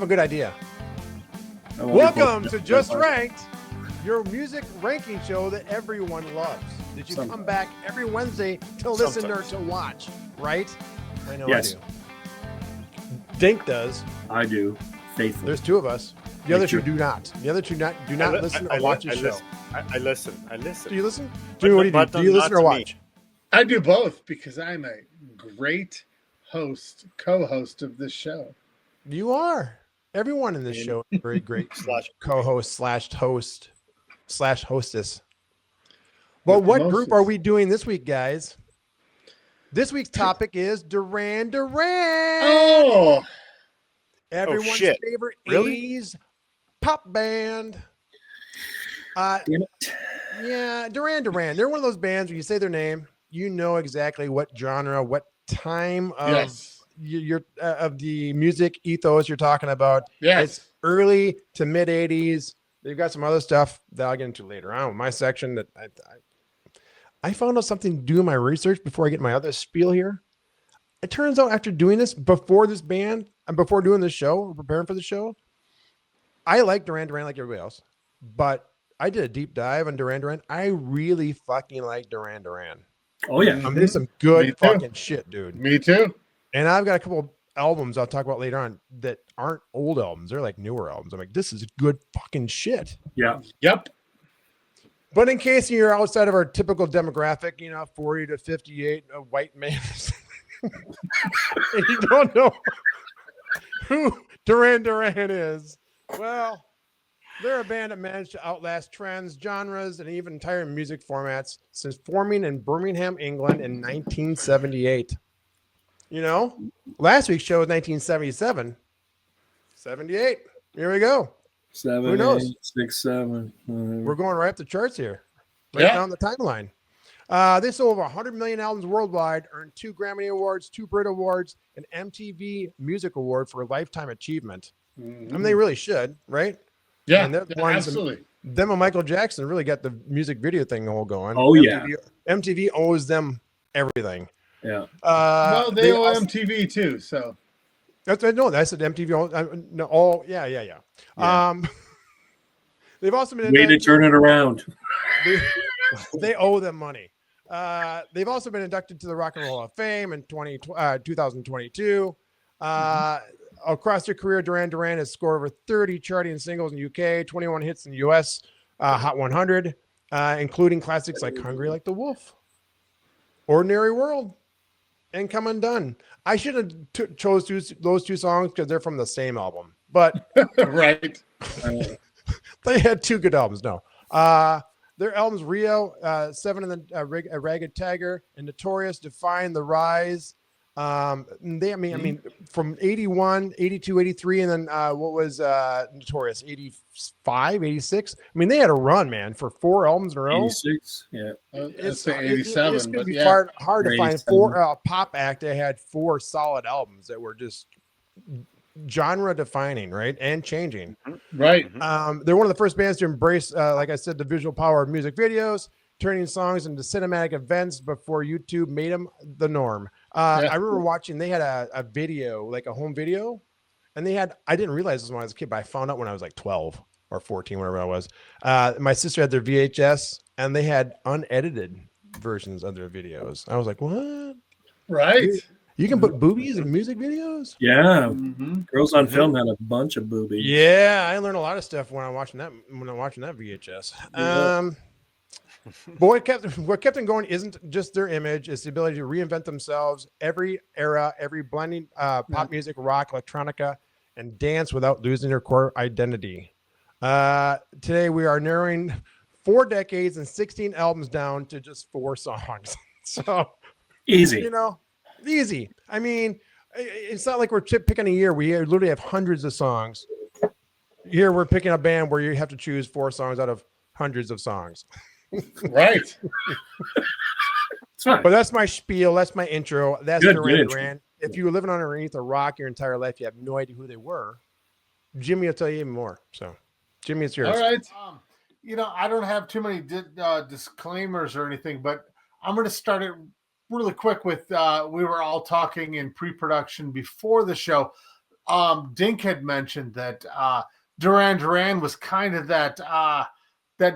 have a good idea. I won't be Welcome posting to it. Just Ranked, your music ranking show that everyone loves. Did you come back every Wednesday to listen or to watch, right? I know Yes. I do. Dink does. I do. Faithfully. There's two of us. The other two do not. The other two do not listen or watch the show. I listen. Do you listen? Jimmy, what do you do? Do you listen or watch? I do both because I'm a great host, co-host of this show. You are. Everyone in this show is very great co-host / hostess. But what group are we doing this week, guys? This week's topic is Duran Duran. Oh, everyone's favorite 80s pop band. Yeah, Duran Duran. They're one of those bands where you say their name, you know exactly what genre, what time of of the music ethos you're talking about. Yes. It's early to mid 80s. They've got some other stuff that I'll get into later on with my section that I found out something to do in my research before I get my other spiel here. It turns out after doing this, before this band, and before doing this show, or preparing for the show, I like Duran Duran like everybody else, but I did a deep dive on Duran Duran. I really fucking like Duran Duran. Oh, yeah. I mean, there's some good fucking shit, dude. Me too. And I've got a couple of albums I'll talk about later on that aren't old albums. They're like newer albums. I'm like, this is good fucking shit. Yeah. Yep. But in case you're outside of our typical demographic, 40 to 58, a white man, and you don't know who Duran Duran is, well, they're a band that managed to outlast trends, genres, and even entire music formats since forming in Birmingham, England in 1978. Last week's show was 1977. 78. Here we go. 7, Who knows? 8, 6, 7. We're going right up the charts here. Right down the timeline. They sold over 100 million albums worldwide, earned 2 Grammy Awards, 2 Brit Awards, an MTV Music Award for Lifetime Achievement. Mm-hmm. I mean, they really should, right? Yeah, and the ones, absolutely. Them and Michael Jackson really got the music video thing all going. Oh, MTV owes them everything. Yeah. Well, they owe MTV too, so. That's I said MTV. No, all yeah. They've also been way to turn it around. They owe them money. They've also been inducted to the Rock and Roll Hall of Fame in 2022. Across their career, Duran Duran has scored over 30 charting singles in UK, 21 hits in the US Hot 100, including classics like "Hungry Like the Wolf," "Ordinary World," and "Come Undone." I should have chose those two songs because they're from the same album, but right. They had 2 good albums. No, their albums Rio, 7 and the Ragged Tiger, and Notorious define the rise. They, I mean, from 81, 82, 83, and then what was Notorious, 85, 86. I mean, they had a run, man, for 4 albums in a row. 86, yeah. It's 87, it's going to be yeah. hard to find 4 pop act that had 4 solid albums that were just genre defining, right, and changing. Right. They're one of the first bands to embrace, like I said, the visual power of music videos, turning songs into cinematic events before YouTube made them the norm. I remember watching, they had a video, like a home video, and I didn't realize this when I was a kid, but I found out when I was like 12 or 14, whatever I was. My sister had their VHS, and they had unedited versions of their videos. I was like, what? Right. You can put boobies in music videos? Yeah. Girls on Film had a bunch of boobies. Yeah, I learned a lot of stuff when I'm watching that VHS. Yeah. But what kept them going isn't just their image, it's the ability to reinvent themselves every era, every blending pop music, rock, electronica, and dance without losing their core identity. Today we are narrowing 4 decades and 16 albums down to just 4 songs. So easy. Easy. I mean, it's not like we're picking a year. We literally have hundreds of songs. Here we're picking a band where you have to choose 4 songs out of hundreds of songs. Right. It's fine. But that's my spiel. That's my intro. That's Good Duran intro. Duran. If you were living underneath a rock your entire life, you have no idea who they were. Jimmy will tell you even more. So, Jimmy, it's yours. All right. I don't have too many disclaimers or anything, but I'm going to start it really quick with we were all talking in pre-production before the show. Dink had mentioned that Duran Duran was kind of that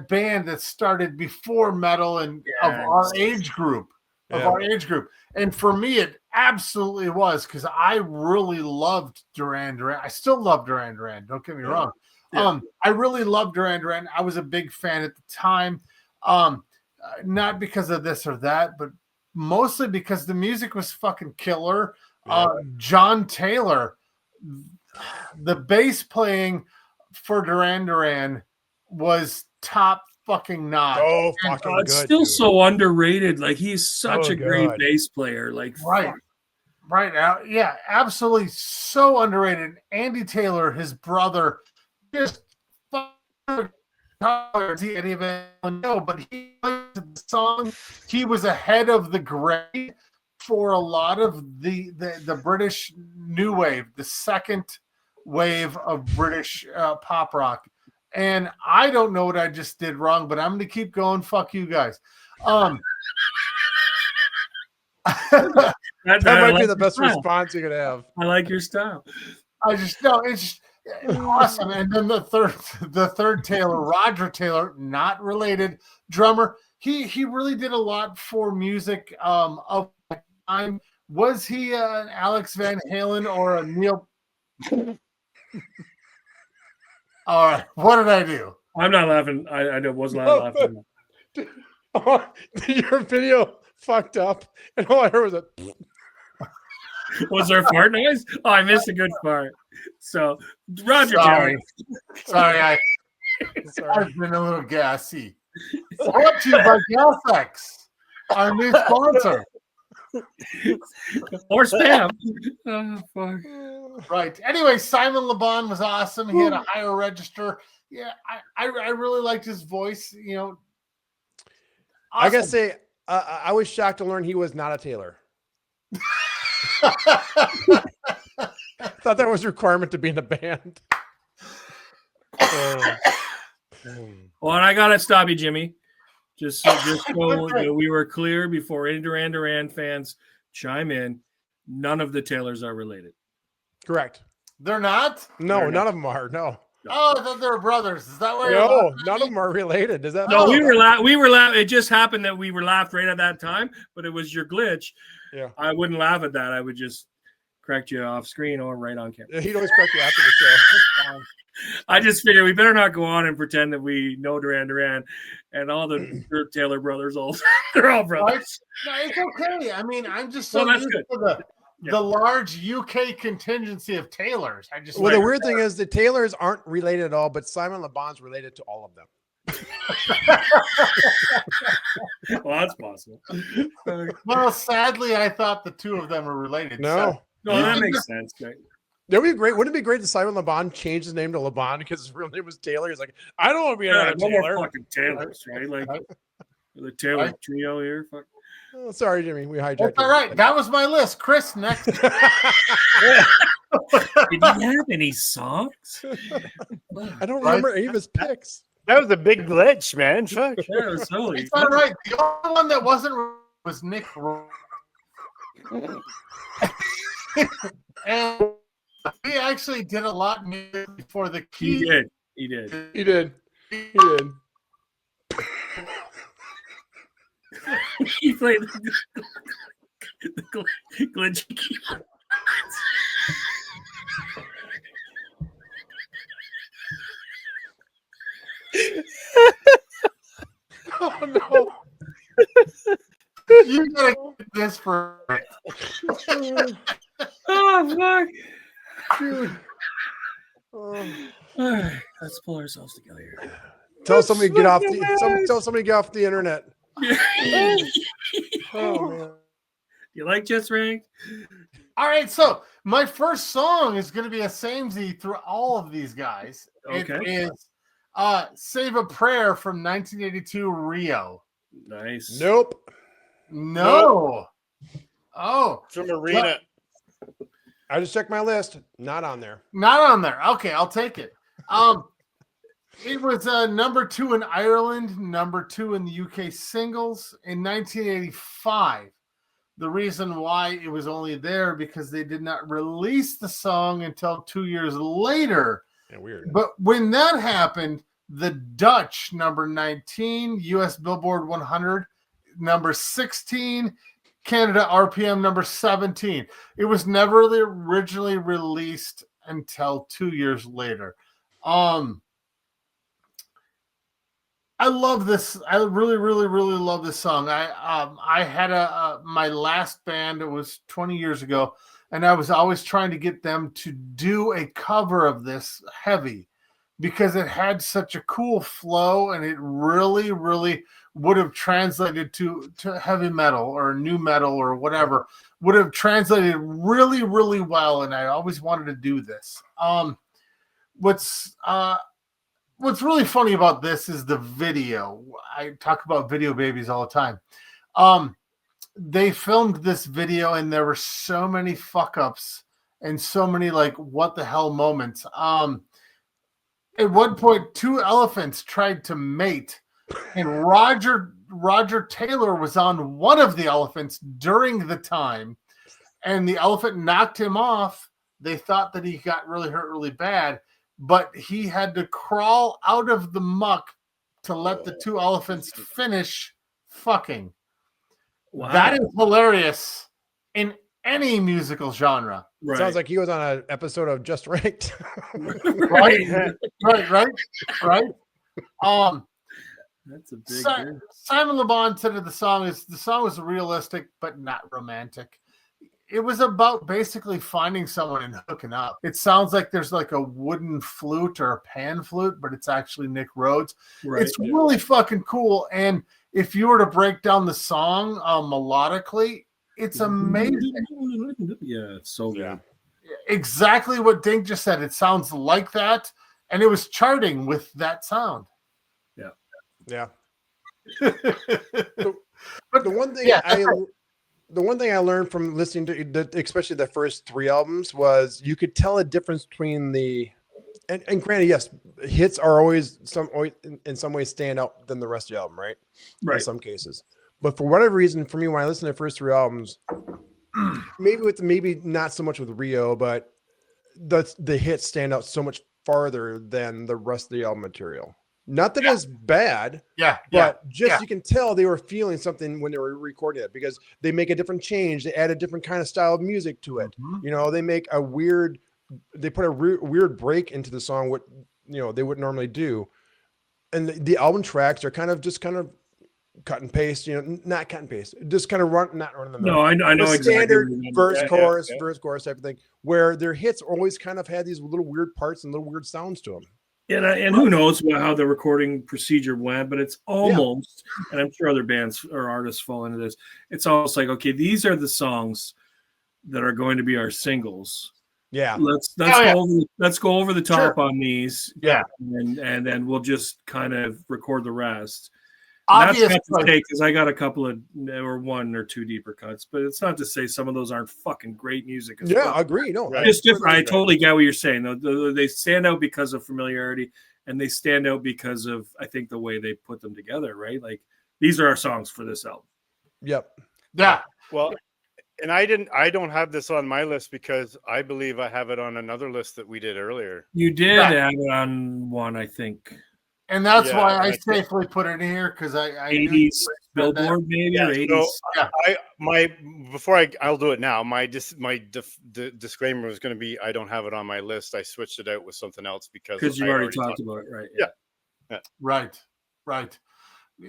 band that started before metal and of our age group. And for me, it absolutely was, because I really loved Duran Duran. I still love Duran Duran. Don't get me wrong. Yeah. I really loved Duran Duran. I was a big fan at the time. Not because of this or that, but mostly because the music was fucking killer. John Taylor, the bass playing for Duran Duran was top fucking notch. So fucking good. It's still dude. so underrated. Like, he's such So a great good. bass player. Like, Right. Right now, yeah, absolutely so underrated. Andy Taylor, his brother, just fucking any of it know, but he played the song. He was ahead of the grade for a lot of the British new wave, the second wave of British pop rock. And I don't know what I just did wrong, but I'm going to keep going. Fuck you guys. That might be like the best your style. response you could have. I like your style. I just know it's just awesome. And then the third Taylor, Roger Taylor, not related, drummer. He really did a lot for music of the time. Was he an Alex Van Halen or a Neil? All right, what did I do? I'm not laughing. I wasn't laughing. Your video fucked up, and all I heard was a. Was there a fart noise? Oh, I missed a good fart. So, Roger Taylor. Sorry, I've been a little gassy. Brought to you by GasX, our new sponsor. Or spam. Oh, fuck. Right. Anyway, Simon Le Bon was awesome. He had a higher register. Yeah, I really liked his voice. You know, awesome. I gotta say, I was shocked to learn he was not a Taylor. I thought that was a requirement to be in a band. Well, and I gotta stop you, Jimmy. Just so we were clear before any Duran Duran fans chime in. None of the Taylors are related. Correct. They're not? No, none of them are. No. Oh, I thought they were brothers. Is that why? No, none of them are related. Is that? No, we were laughing. It just happened that we were laughed right at that time, but it was your glitch. Yeah. I wouldn't laugh at that. I would just correct you off screen or right on camera. He'd always correct you after the show. I just figured we better not go on and pretend that we know Duran Duran and all the Taylor brothers. They're all brothers. No, it's okay. I mean, I'm just so that's used good. to the large UK contingency of Taylors. I just Well, the weird thing is the Taylors aren't related at all, but Simon Le Bon's related to all of them. Well, that's possible. Well, sadly, I thought the two of them were related. No. No, that makes sense. Right? That would be great. Wouldn't it be great if Simon Le Bon changed his name to Le Bon because his real name was Taylor? He's like, I don't want to be another No Taylor. more fucking Taylors, right? Like the Taylor trio here. Fuck. Oh, sorry, Jimmy. We hijacked. That's all right. That was my list. Chris, next. Did you have any songs? I don't remember any of his picks. That was a big glitch, man. Fuck. Yeah, it was totally. It's all right. The only one that wasn't was Nick. And he actually did a lot of music before the key. He did. He did. He did. He played the glitchy keyboard. Oh no! You gotta get this for. Oh fuck, Dude. All right, let's pull ourselves together here. Tell somebody to get off the. Tell somebody to get off the internet. Oh man! You like Just Ranked? All right, so my first song is going to be a samey through all of these guys. Okay. It is Save a Prayer from 1982 Rio. Nice. Nope. No. Oh. From Arena. I just checked my list. Not on there. Not on there. Okay, I'll take it. It was number 2 in Ireland, number 2 in the UK singles in 1985. The reason why it was only there because they did not release the song until 2 years later. Yeah, weird. But when that happened, the Dutch number 19, US Billboard 100 number 16, Canada RPM number 17. It was never originally released until 2 years later. I love this. I really, really, really love this song. I had my last band. It was 20 years ago, and I was always trying to get them to do a cover of this heavy because it had such a cool flow, and it really, really would have translated to heavy metal or new metal or whatever. Would have translated really, really well, and I always wanted to do this. What's really funny about this is the video. I talk about video babies all the time. They filmed this video and there were so many fuck ups and so many like what the hell moments. At one point, 2 elephants tried to mate, and Roger Taylor was on one of the elephants during the time, and the elephant knocked him off. They thought that he got really hurt really bad, but he had to crawl out of the muck to let the 2 elephants finish fucking. Wow. That is hilarious in any musical genre. Right. Sounds like he was on an episode of Just Right. Right. Right. That's a big deal. Simon Le Bon said that the song was realistic but not romantic. It was about basically finding someone and hooking up. It sounds like there's like a wooden flute or a pan flute, but it's actually Nick Rhodes. Right. It's really fucking cool. And if you were to break down the song melodically, it's amazing. Yeah, it's so good. Exactly what Dink just said. It sounds like that. And it was charting with that sound. Yeah. But The one thing the one thing I learned from listening to especially the first 3 albums was you could tell a difference between and granted, yes, hits are always in some ways stand out than the rest of the album, right? In some cases. But for whatever reason, for me, when I listen to the first 3 albums, maybe not so much with Rio, but the hits stand out so much farther than the rest of the album material. Not that it's bad, but you can tell they were feeling something when they were recording it because they make a different change. They add a different kind of style of music to it. Mm-hmm. You know, they put a weird break into the song, what, you know, they wouldn't normally do. And the album tracks are kind of cut and paste, you know, not cut and paste, just kind of not running the middle. No, I know the exactly. standard verse, chorus type of thing, where their hits always kind of had these little weird parts and little weird sounds to them. And who knows how the recording procedure went, but it's almost, and I'm sure other bands or artists fall into this, it's almost like, okay, these are the songs that are going to be our singles. Yeah. Let's go over the top on these. Yeah. And then we'll just kind of record the rest. Obviously, that's not to say because I got a couple of or 1 or 2 deeper cuts, but it's not to say some of those aren't fucking great music. I agree. No, it's different. I totally get what you're saying. They stand out because of familiarity, and they stand out because of I think the way they put them together. Right, like these are our songs for this album. Yep. Yeah. Well, and I don't have this on my list because I believe I have it on another list that we did earlier. You did have it on one, I think. And that's why I safely put it in here because I 80s Billboard maybe or 80s. So I'll do it now. My disclaimer was going to be I don't have it on my list. I switched it out with something else because you already talked about it, right? Yeah. Right.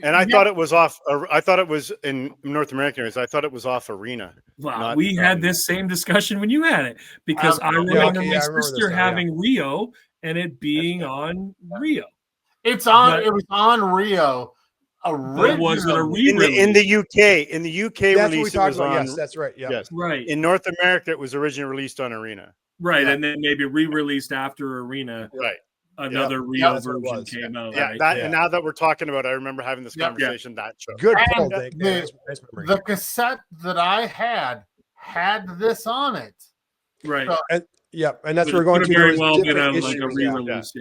And I thought it was off. I thought it was in North American areas. I thought it was off Arena. Wow, we had this same discussion when you had it because I remember my sister having Rio and it being on Rio. It was on Rio. Was it a re-release? In the UK? In the UK that's release, what we it was talked about. on. Yes, that's right. Yeah. Yes. Right. In North America, it was originally released on Arena. Right, and then maybe re-released after Arena. Right. Another Rio version came out. Yeah, right? And now that we're talking about it, I remember having this conversation. That show. Good. The cassette that I had this on it. Right. So, and that's where we're going to very well been on like a re-release.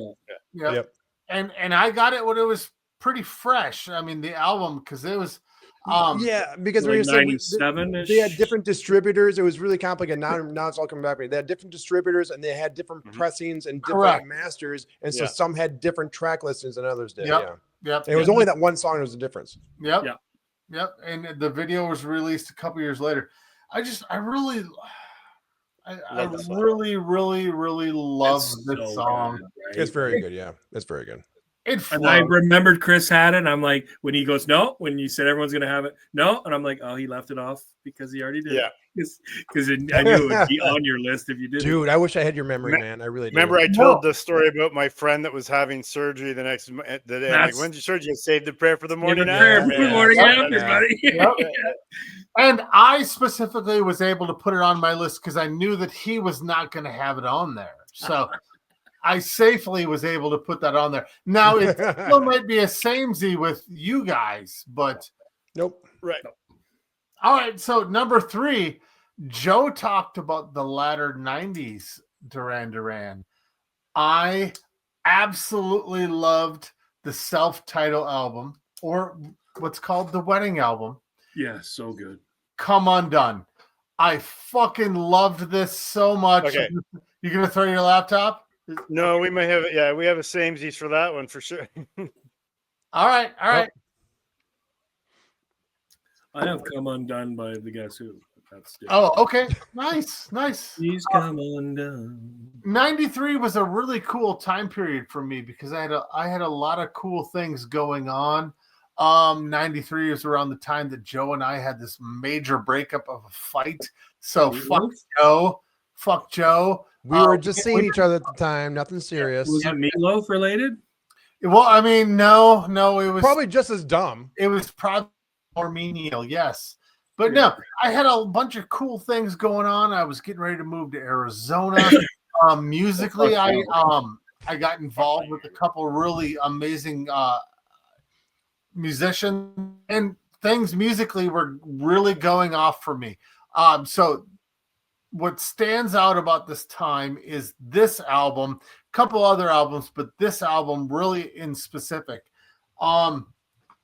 And I got it when it was pretty fresh. I mean, the album because it was. Yeah, because like when you said 97-ish. they had different distributors. It was really complicated. Now it's all coming back to me. They had different distributors and they had different pressings and different Correct. masters. And so Yeah. some had different track listings than others did. Yep. Yeah. Yep. And it was only that one song that was the difference. Yep. Yeah. Yep. And the video was released a couple years later. I really Love the song. really love It's this so song. good, right? It's very good. Yeah. It's very good. It And I flows. remembered Chris had it. And I'm like, when he goes, no, when you said everyone's going to have it, no. And I'm like, oh, he left it off because he already did. Yeah. Because I knew it would be on your list if you did. Dude, I wish I had your memory, man. I really do. Remember, I told the story about my friend that was having surgery the next the day. I'm like, when's your surgery? Save the prayer for the morning Prayer for the after. morning Yeah. after, Yeah. buddy. Yep. And I specifically was able to put it on my list because I knew that he was not going to have it on there. So I safely was able to put that on there. Now, it still might be a samey with you guys, but Nope. Right. all right. So, number 3, Joe talked about the latter 90s Duran Duran. I absolutely loved the self-titled album, or what's called the wedding album. Yeah, so good. Come Undone. I fucking loved this so much. Okay. You gonna throw your laptop? No, we may have it. Yeah, we have a samesies for that one for sure. All right. I have Come Undone by the Guess Who. That's different. Oh, okay. Nice. Please come undone. 93 was a really cool time period for me because I had a lot of cool things going on. 93 was around the time that Joe and I had this major breakup of a fight. So fuck Joe. We were just seeing each other at the time. Nothing serious. Was it Meatloaf related? Well, I mean, no, it was Probably just as dumb. It was probably more menial, yes. But no, I had a bunch of cool things going on. I was getting ready to move to Arizona. Musically, I got involved with a couple really amazing musicians, and things musically were really going off for me. So what stands out about this time is this album, a couple other albums, but this album really in specific.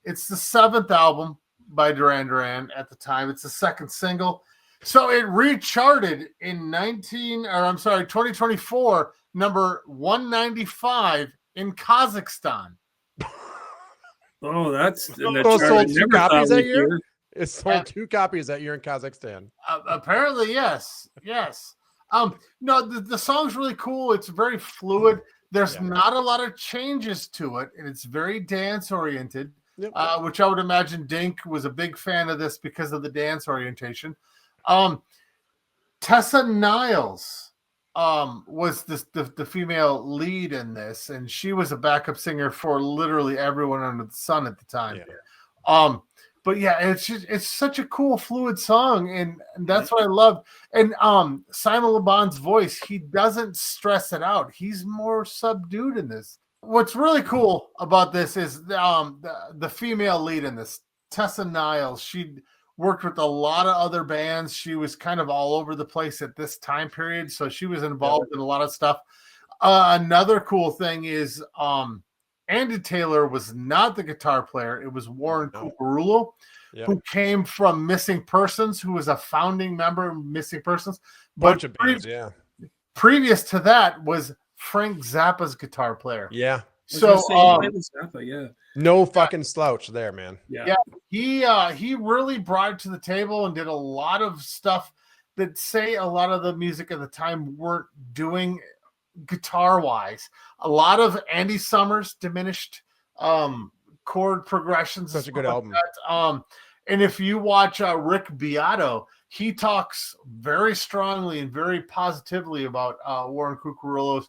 It's the 7th album by Duran Duran at the time. It's the 2nd single. So it recharted in 2024, number 195 in Kazakhstan. Oh, that's Those sold 2 copies that year? year. It sold 2 copies that year in Kazakhstan. Apparently, yes. No, the song's really cool. It's very fluid. There's not a lot of changes to it, and it's very dance oriented. Yep. Which I would imagine Dink was a big fan of this because of the dance orientation. Tessa Niles was the female lead in this, and she was a backup singer for literally everyone under the sun at the time. Yeah. But yeah, it's such a cool fluid song, and that's what I love. And Simon Le Bon's voice, he doesn't stress it out. He's more subdued in this. What's really cool about this is the female lead in this, Tessa Niles. She worked with a lot of other bands. She was kind of all over the place at this time period, so she was involved in a lot of stuff. Another cool thing is Andy Taylor was not the guitar player. It was Warren Cucurullo, who came from Missing Persons, who was a founding member of Missing Persons. Bunch of bands, previous to that was Frank Zappa's guitar player. Yeah. So Zappa, no fucking slouch there, man. Yeah. He really brought it to the table and did a lot of stuff that say a lot of the music at the time weren't doing guitar wise. A lot of Andy Summers diminished chord progressions. Such a good album. And if you watch Rick Beato, he talks very strongly and very positively about Warren Cucurullo's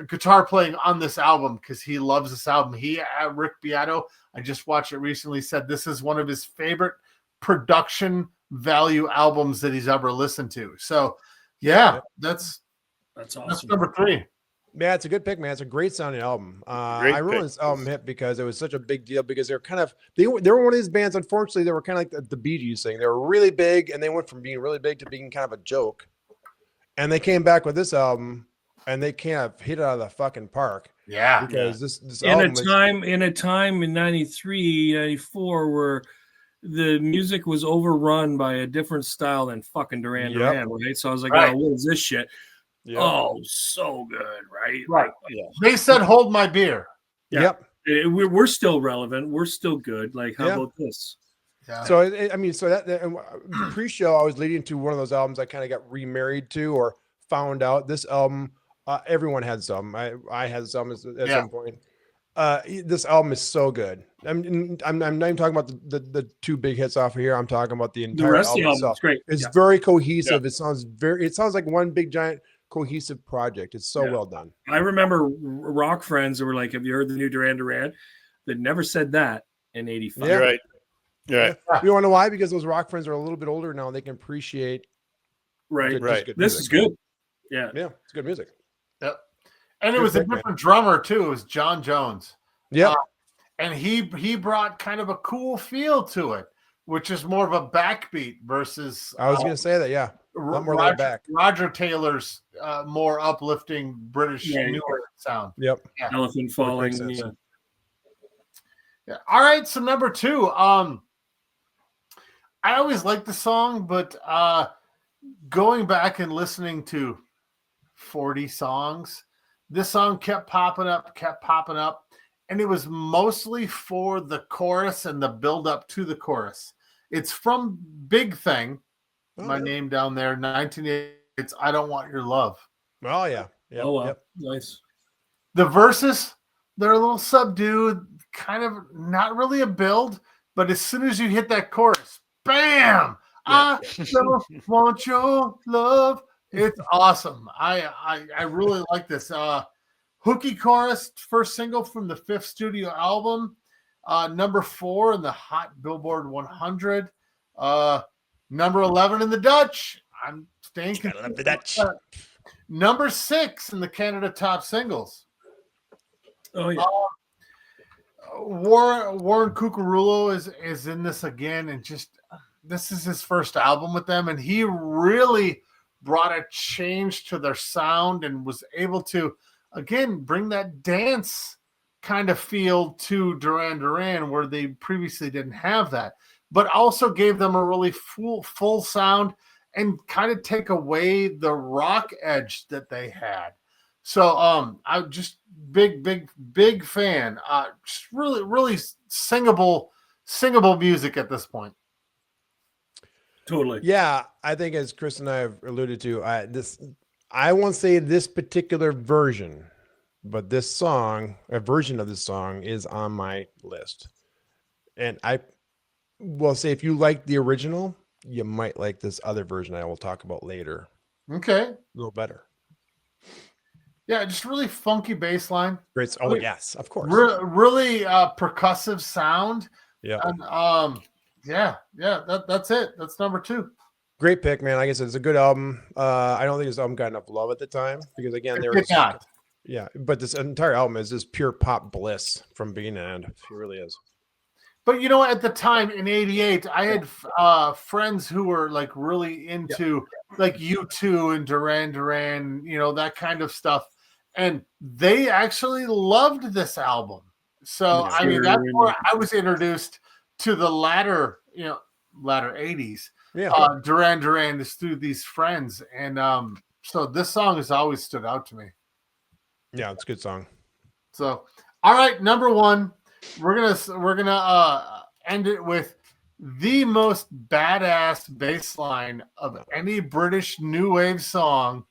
guitar playing on this album because he loves this album. Rick Beato, I just watched it recently, said this is one of his favorite production value albums that he's ever listened to. So, that's awesome. That's number 3. Yeah, it's a good pick, man. It's a great sounding album. I remember this album hit because it was such a big deal because they're kind of they were one of these bands. Unfortunately, they were kind of like the Bee Gees thing. They were really big, and they went from being really big to being kind of a joke. And they came back with this album, and they kind of hit it out of the fucking park. Yeah, because this in album a time in 93, 94 where the music was overrun by a different style than fucking Duran Yep. Duran, right? So I was like, Right. oh, what is this shit? Yep. Oh, so good, right? Right. Yeah. They said, "Hold my beer." Yeah. Yep. We're still relevant. We're still good. Like, how Yeah. about this? Yeah. So I mean, so that pre-show, I was leading to one of those albums I kind of got remarried to or found out. This album, everyone had some. I had some at some point. This album is so good. I'm not even talking about the two big hits off of here. I'm talking about the The entire rest of album the album itself. is great. It's Yeah. very cohesive. It sounds like one big giant cohesive project. It's so Yeah. well done. I remember rock friends that were like, have you heard the new Duran Duran? That never said that in 85. You're right. You're right. You want to know why? Because those rock friends are a little bit older now. They can appreciate Right. good, Right. just good This music. is good. Yeah. Yeah, it's good music. Yep. And it Good was a pick, man. different drummer too. It was John Jones. Yep. And he brought kind of a cool feel to it, which is more of a backbeat versus I was going to say that. Yeah. A lot more laid back. Roger Taylor's more uplifting British Right. newer sound. Yep. Elephant Makes falling. sense. Yeah. Yeah. All right. So number 2, I always liked the song, but going back and listening to 40 songs, this song kept popping up, and it was mostly for the chorus and the build up to the chorus. It's from Big Thing, my name down there, 1980. It's I Don't Want Your Love. Oh yeah. Yep. Oh, wow. Yep. Nice. The verses, they're a little subdued, kind of not really a build, but as soon as you hit that chorus, bam! I don't want your love. It's awesome. I really like this. Hooky chorus, first single from the 5th studio album, number 4 in the Hot Billboard 100, number 11 in the Dutch. I'm staying I love the Dutch. number 6 in the Canada Top Singles. Oh, yeah. Warren Cucurulo is in this again, and just this is his first album with them, and he really brought a change to their sound and was able to again bring that dance kind of feel to Duran Duran where they previously didn't have that, but also gave them a really full sound and kind of take away the rock edge that they had. So I'm just big fan. Just really singable music at this point. Totally. Yeah, I think as Chris and I have alluded to, I won't say this particular version, but this song, a version of this song, is on my list. And I will say, if you like the original, you might like this other version I will talk about later. Okay. A little better. Yeah, just really funky bass line. Great. Oh, yes, of course. Really percussive sound. Yeah. And that's it. That's number 2. Great pick, man. Like I said, it's a good album. I don't think this album got enough love at the time because, again, there was. Yeah, but this entire album is just pure pop bliss from beginning to end. It really is. But you know, at the time in '88, I had friends who were like really into like U2 and Duran Duran, you know, that kind of stuff, and they actually loved this album. So I mean, that's where I was introduced to the latter '80s. Yeah, Duran Duran is through these friends, and so this song has always stood out to me. yeah, it's a good song. So, all right, number 1. We're gonna end it with the most badass bass line of any British new wave song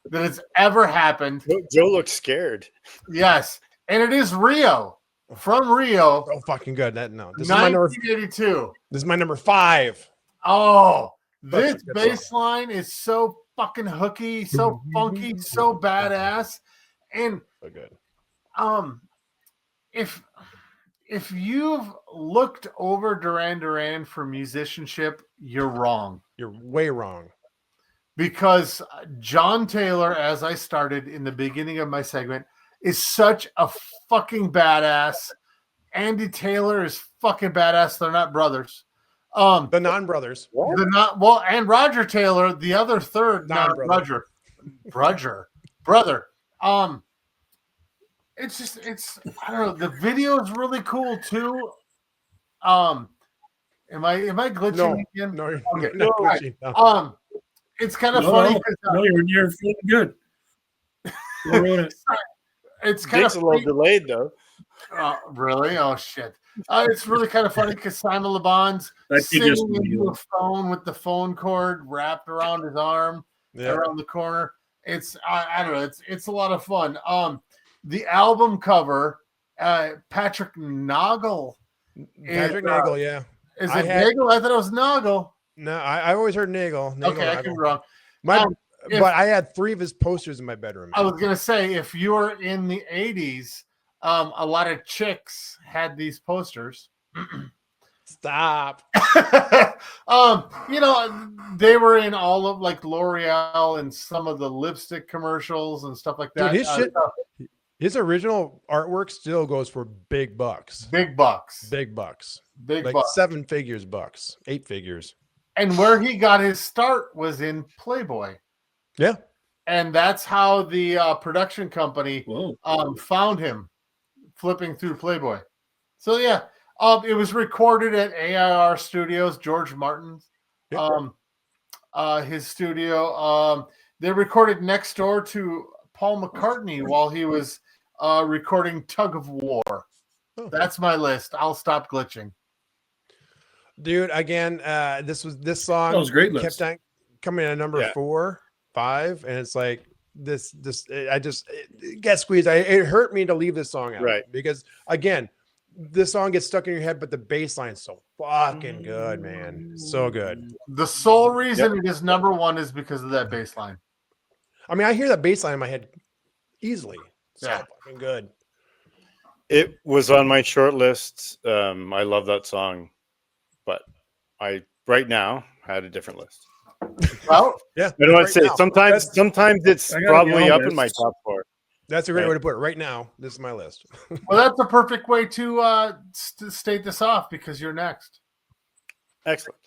that has ever happened. Joe looks scared. Yes, and it is Rio from Rio. Oh, fucking good. This is my number. 1982. This is my number 5. Oh, this Such a good bass line is so fucking hooky, so funky, so badass, and So good. If you've looked over Duran Duran for musicianship, you're wrong. You're way wrong. Because John Taylor, as I started in the beginning of my segment, is such a fucking badass. Andy Taylor is fucking badass. They're not brothers. The non-brothers. And Roger Taylor, the other third Non-brother. brother. It's I don't know. The video is really cool too. Am I glitching again? No, you're Okay. not All right. glitching, no. It's kind of No, funny no, 'cause, no, you're feeling good. Don't ruin it. it's kind Dick's of a little delayed though. really? Oh shit! It's really kind of funny because Simon Le Bon's I think just singing into you. a phone with the phone cord wrapped around his arm, Yeah. around the corner. It's I don't know. It's a lot of fun. The album cover, Patrick Nagel. Patrick Nagel, yeah. Is I it had- Nagel? I thought it was Nagel. No, I always heard Nagel. Okay, I could be wrong. My, If- but I had 3 of his posters in my bedroom. I was gonna say, if you were in the '80s, a lot of chicks had these posters. Stop. You know, they were in all of like L'Oreal and some of the lipstick commercials and stuff like that. Dude, his original artwork still goes for big bucks. Big bucks, Big bucks. big Like bucks. 7 figures bucks. 8 figures. And where he got his start was in Playboy. Yeah. And that's how the production company Whoa. found him, flipping through Playboy. So yeah, it was recorded at AIR Studios, George Martin's, Yep. his studio. They recorded next door to Paul McCartney while he was recording Tug of War. Oh. That's my list. I'll stop glitching. Dude, again, this song That was a great kept list. on coming in at number Yeah. 4, 5, and it's like it got squeezed. It hurt me to leave this song out, Right. because again, this song gets stuck in your head, but the bass line's so fucking good, man. So good. The sole reason it is number 1 is because of that bass line. I mean, I hear that bass line in my head easily. So Yeah. fucking good. It was on my short list. I love that song, but I right now had a different list. Well, Yeah. I don't want right to say now. sometimes it's I gotta be probably up in honest. my top 4. That's a great Right. way to put it. Right now, this is my list. well, that's a perfect way to state this off because you're next. Excellent.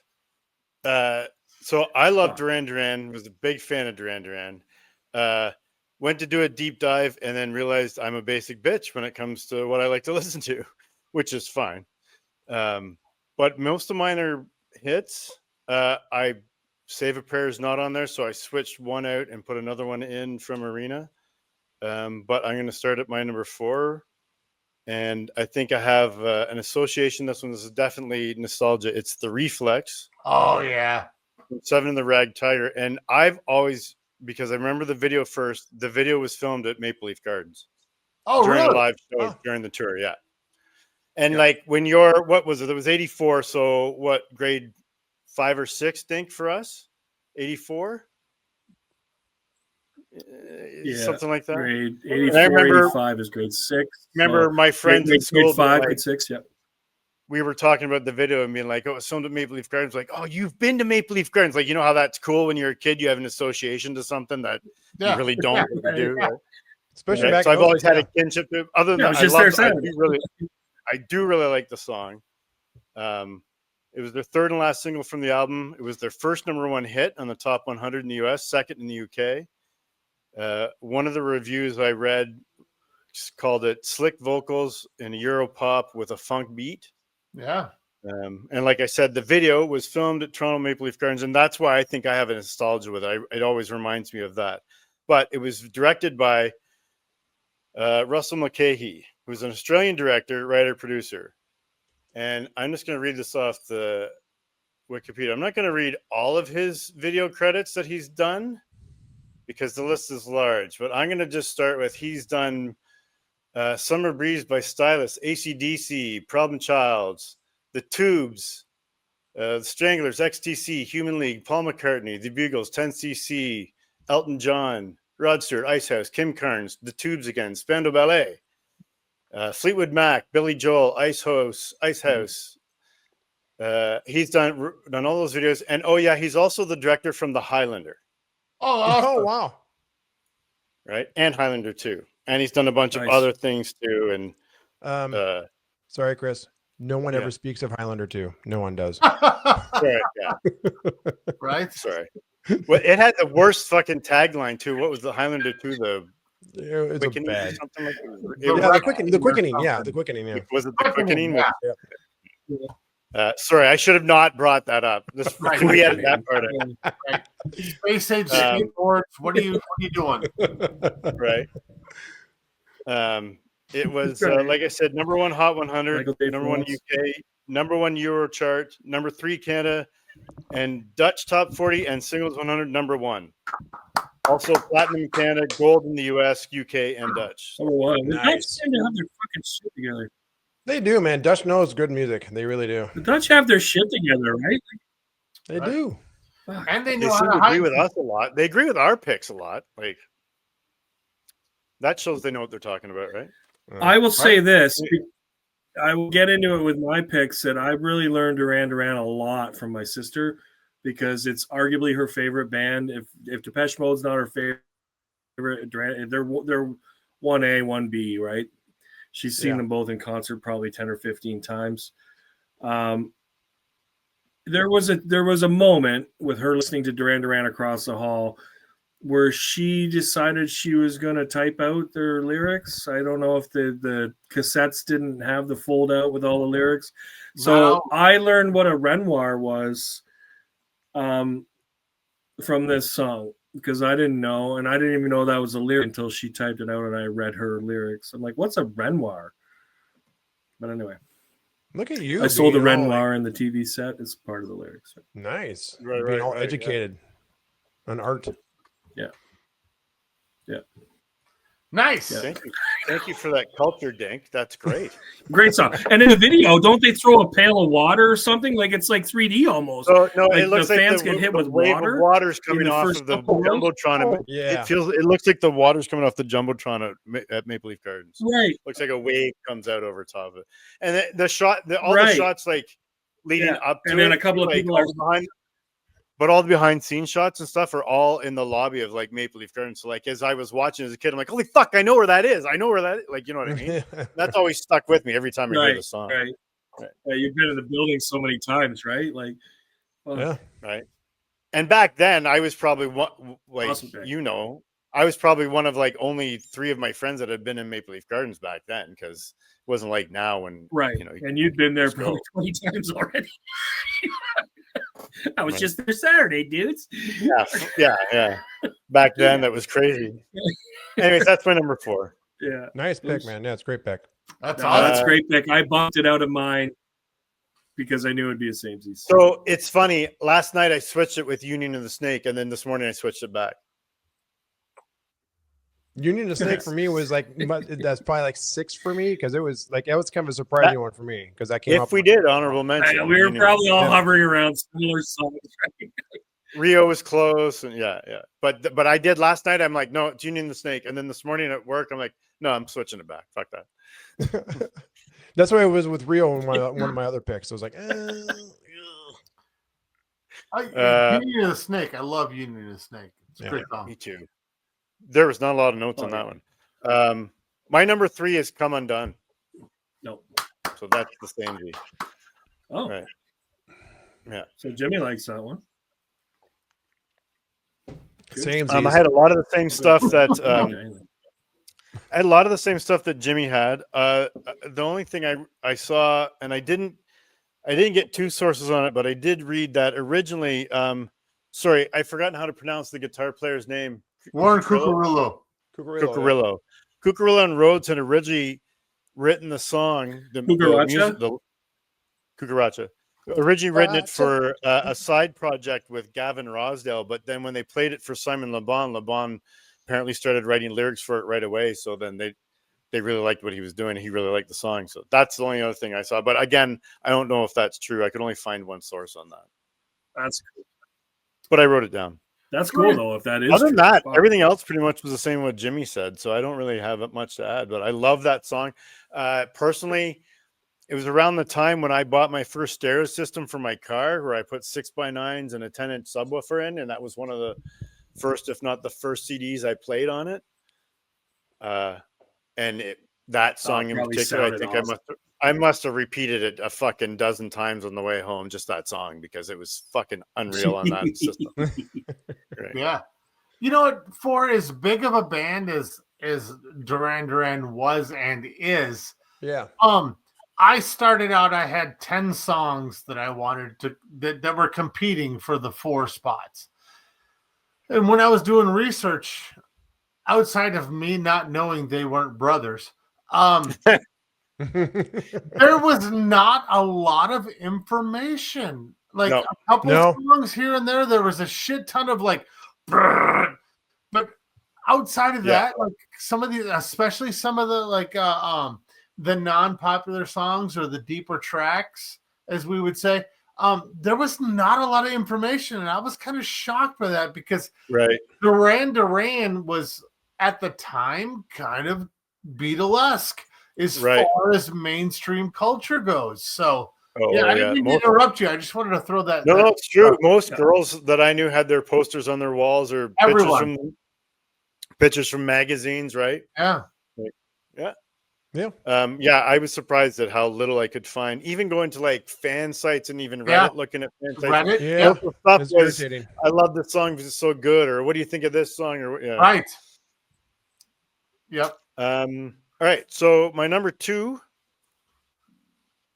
So I love Duran Duran. Was a big fan of Duran Duran. Went to do a deep dive and then realized I'm a basic bitch when it comes to what I like to listen to, which is fine. But most of mine are hits. I Save a Prayer is not on there, so I switched one out and put another one in from Arena. But I'm going to start at my number 4. And I think I have an association. This one is definitely nostalgia. It's The Reflex. Oh yeah. 7 in the Rag Tiger. And I've always, because I remember the video first, the video was filmed at Maple Leaf Gardens Oh during really? a live show Oh. during the tour. Yeah. And like when you're, what was it? It was 84. So what, grade 5 or 6, think, for us? 84? Yeah, Something like that. Grade I 84, remember- 85 is grade 6. Remember my friends in school, grade 5, like, grade 6, yeah. we were talking about the video and being like, oh, it's filmed at Maple Leaf Gardens. Like, oh, you've been to Maple Leaf Gardens. Like, you know how that's cool when you're a kid, you have an association to something that Yeah. you really don't do. Yeah. Right? Especially Right? back So I've in those always days, had yeah. a kinship to, other than Yeah, that, it's I just love, their sound. I do really like the song. It was their 3rd and last single from the album. It was their first number 1 hit on the top 100 in the US, 2nd in the UK. One of the reviews I read called it slick vocals and Euro pop with a funk beat. Yeah. And like I said, the video was filmed at Toronto Maple Leaf Gardens, and that's why I think I have a nostalgia with it. It always reminds me of that. But it was directed by Russell Mulcahy, who's an Australian director, writer, producer. And I'm just going to read this off the Wikipedia. I'm not going to read all of his video credits that he's done because the list is large, but I'm going to just start with he's done Summer Breeze by Stylus, AC/DC, Problem Childs, The Tubes, The Stranglers, XTC, Human League, Paul McCartney, The Bugles, 10cc, Elton John, Rod Stewart, Icehouse, Kim Carnes, The Tubes again, Spandau Ballet, Fleetwood Mac, Billy Joel, Icehouse. He's done all those videos. And oh yeah, he's also the director from The Highlander, Oh, awesome. Oh wow. right? And Highlander 2. And he's done a bunch of Nice. other things too. And Sorry, Chris. No one Yeah. ever speaks of Highlander 2. No one does. sorry, yeah, Right? sorry. Well, it had the worst fucking tagline too. What was the Highlander 2? The It's a Quickening or bad. something like that? The Yeah, the Reckoning quickening. The or quickening. Yeah, something. the quickening. Yeah. Was it the Quickening? Yeah. Sorry, I should have not brought that up. This, Right. can we edit that part out? Right. Space age skateboards. What are you doing? Right. It was Right. like I said, number one Hot 100, Michael J. number one Fox. UK, number one Euro chart, number 3 Canada, and Dutch top 40 and singles 100 number 1. Also platinum in Canada, gold in the US, UK, and Dutch. Number one. The Nice. Dutch seem to have their fucking shit together. They do, man. Dutch knows good music. They really do. The Dutch have their shit together, right? They Right. do. And they They know how seem to to agree hide. with us a lot. They agree with our picks a lot. Like that shows they know what they're talking about, right? I will say this. I will get into it with my picks that I really learned Duran Duran a lot from my sister because it's arguably her favorite band. If Depeche Mode's not her favorite, Duran, they're 1A, 1B, right? She's seen them both in concert probably 10 or 15 times. There was a moment with her listening to Duran Duran across the hall where she decided she was going to type out their lyrics. I don't know if the cassettes didn't have the fold out with all the lyrics. So Wow. I learned what a Renoir was from this song because I didn't know, and I didn't even know that was a lyric until she typed it out and I read her lyrics. I'm like, what's a Renoir? But anyway, Look at you. I sold the being all, Renoir in the TV set as part of the lyrics. Nice. Right, Being right, all right, educated on art. Nice. Yeah. Thank you for that culture, Dink. That's great. Great song. And in the video, don't they throw a pail of water or something? Like it's like 3D almost. So no, Like it looks the like fans the, get hit the with wave water of water's in coming the off first of the couple rows? jumbotron. Yeah. It looks like the water's coming off the jumbotron at Maple Leaf Gardens. Right. Looks like a wave comes out over top of it, and the shot, all Right. the shots like leading Yeah. up to And then it, a couple of like, people all are the behind. But all the behind scene shots and stuff are all in the lobby of like Maple Leaf Gardens. So like as I was watching as a kid, I'm like, holy fuck, I know where that is. I know where that is. Like, you know what I mean? That's always stuck with me every time I hear the song. Right. Yeah, you've been in the building so many times, right? Like, well, Yeah. Right. And back then I was probably one, like, Awesome pick. I was probably one of like only 3 of my friends that had been in Maple Leaf Gardens back then, because it wasn't like now when, right. you know, And you've been there just go. probably 20 times already. I was Right. just there Saturday, dudes. Yeah. Back then that was crazy. Anyways, that's my number 4. Yeah. Nice pick, man. Yeah, it's a great pick. That's No, awesome. that's a great pick. I bumped it out of mine because I knew it'd be a samesies. So it's funny. Last night I switched it with Union of the Snake, and then this morning I switched it back. Union of Snake for me was like, that's probably like 6 for me because it was kind of a surprising one for me because I came up. If we did honorable mention, We were Union of probably all Yeah. hovering around similar songs, right? Rio was close, and yeah. But I did last night. I'm like, no, it's Union of the Snake, and then this morning at work, I'm like, no, I'm switching it back. Fuck that. That's why it was with Rio and one of my other picks. I was like, Union of the Snake. I love Union of the Snake. It's a Yeah. great song. Me too. There was not a lot of notes on that one. My number 3 is Come Undone. No. So that's the same G. Oh. Right. Yeah. So Jimmy likes that one. same. I had a lot of the same stuff that Okay. I had a lot of the same stuff that Jimmy had. The only thing I saw, and I didn't get 2 sources on it, but I did read that originally. Sorry, I've forgotten how to pronounce the guitar player's name. Warren Cucurullo. Cucurullo and Rhodes had originally written the song, the Cucaracha. Originally written it for a side project with Gavin Rosdale, but then when they played it for Simon Le Bon apparently started writing lyrics for it right away. So then they really liked what he was doing. He really liked the song. So that's the only other thing I saw. But again, I don't know if that's true. I could only find one source on that. That's cool. But I wrote it down. That's cool though. If that is Other than true. that, Wow. everything else pretty much was the same what Jimmy said. So I don't really have much to add. But I love that song. Personally, it was around the time when I bought my first stereo system for my car, where I put 6x9s and a 10-inch subwoofer in, and that was one of the first, if not the first, CDs I played on it. That song in probably particular, I sounded think awesome. I must have repeated it a fucking dozen times on the way home, just that song, because it was fucking unreal on that system. Right. Yeah. You know what? For as big of a band as Duran Duran was and is, Yeah. I started out, I had 10 songs that I wanted to, that were competing for the 4 spots. And when I was doing research, outside of me not knowing they weren't brothers, there was not a lot of information. Like No. a couple No. songs here and there. There was a shit ton of like, but outside of that, like some of the, especially some of the like the non-popular songs or the deeper tracks, as we would say, there was not a lot of information, and I was kind of shocked by that because Right. Duran Duran was at the time kind of Beatlesque as far as mainstream culture goes. So I didn't mean to interrupt you. I just wanted to throw that. No, it's true. Most girls that I knew had their posters on their walls or pictures from magazines, right? Yeah. I was surprised at how little I could find, even going to like fan sites and even Reddit, looking at fan sites. Reddit, stuff was, I love this song because it's so good, or what do you think of this song? Or right. Yep. All right. So my number 2.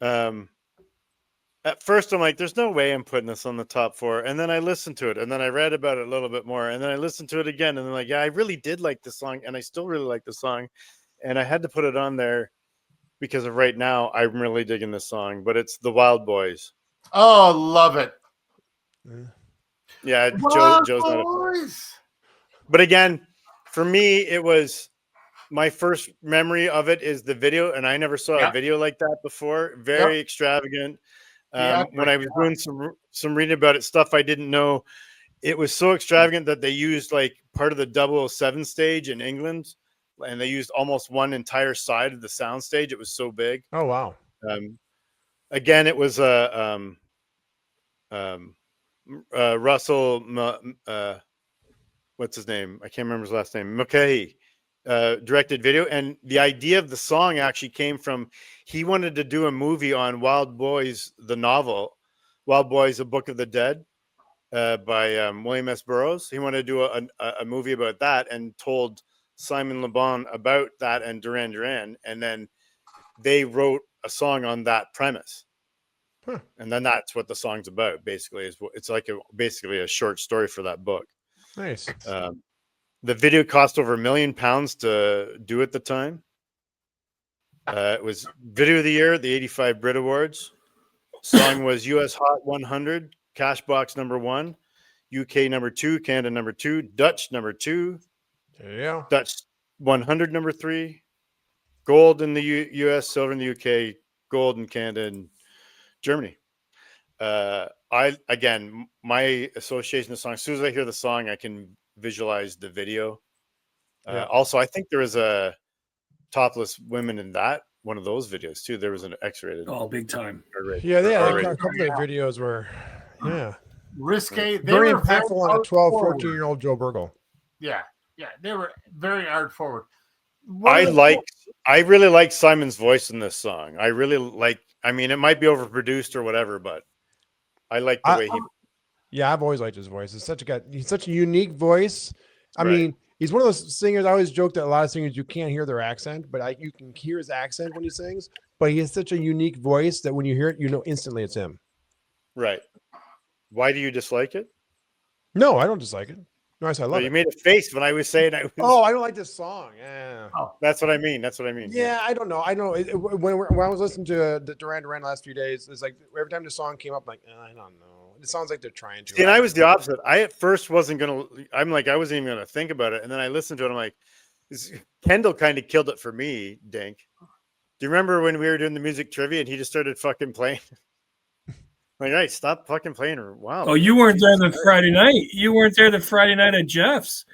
At first I'm like, there's no way I'm putting this on the top 4. And then I listened to it, and then I read about it a little bit more, and then I listened to it again, and then like, yeah, I really did like this song, and I still really like the song. And I had to put it on there because of right now, I'm really digging this song, but it's the Wild Boys. Oh, love it. Yeah, Joe's not a fan. But again, for me, it was my first memory of it is the video, and I never saw a video like that before. Very extravagant. When I was doing some reading about it, stuff I didn't know, it was so extravagant that they used like part of the 007 stage in England. And they used almost one entire side of the sound stage. It was so big. Oh, wow. Again, it was Russell, what's his name? I can't remember his last name. Mulcahy directed video. And the idea of the song actually came from, he wanted to do a movie on Wild Boys, the novel, Wild Boys, A Book of the Dead by William S. Burroughs. He wanted to do a movie about that and told Simon Le Bon about that and Duran Duran, and then they wrote a song on that premise. And then that's what the song's about. Basically, it's like basically a short story for that book. Nice. The video cost over £1 million to do at the time. It was Video of the Year at the 85 Brit Awards. Song was US Hot 100, Cashbox number 1, UK number 2, Canada number 2, Dutch number 2. Yeah. Dutch 100 number 3, gold in the US, silver in the UK, gold in Canada and Germany. My association of the song, as soon as I hear the song, I can visualize the video. Also, I think there was a topless women in that one of those videos too. There was an X-rated. Oh, big time. Yeah, a couple of videos were risque. Very impactful on a 12, 14-year-old Joe Burgle. Yeah. Yeah, they were very art forward. I really like Simon's voice in this song. I really like, I mean, it might be overproduced or whatever, but I like the way he. Yeah, I've always liked his voice. He's such a unique voice. I mean, he's one of those singers. I always joke that a lot of singers, you can't hear their accent, but you can hear his accent when he sings. But he has such a unique voice that when you hear it, you know instantly it's him. Right. Why do you dislike it? No, I don't dislike it. No, I said I love it. You made a face when I was saying I was. Oh, I don't like this song. Yeah. Oh, that's what I mean. Yeah, I don't know. I know when I was listening to the Duran Duran last few days, it's like every time the song came up, I'm like, I don't know. It sounds like they're trying to. And I was the opposite. I at first wasn't gonna. I'm like, I wasn't even gonna think about it, and then I listened to it. I'm like, Kendall kind of killed it for me, Dink. Do you remember when we were doing the music trivia and he just started fucking playing? Like, right, stop fucking playing. Wow. Oh, you weren't there the Friday night. You weren't there the Friday night at Jeff's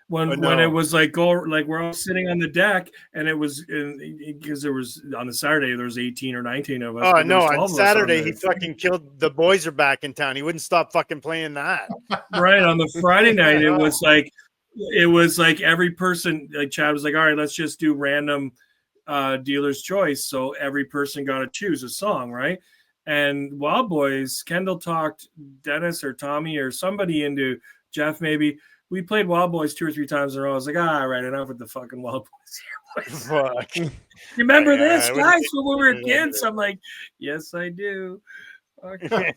when it was like we're all sitting on the deck, and it was because there was on the Saturday there was 18 or 19 of us. Oh no, on Saturday he fucking killed The Boys Are Back in Town. He wouldn't stop fucking playing that. Right, on the Friday night it was like every person, like Chad was like, all right, let's just do random dealer's choice. So every person got to choose a song, right? And Wild Boys, Kendall talked Dennis or Tommy or somebody into Jeff maybe we played Wild Boys 2 or 3 times in a row. I was like, all right, enough with the fucking Wild Boys. Fuck. You remember Yeah, this, I wouldn't guys, think- when we were kids? I'm like, yes, I do. Okay.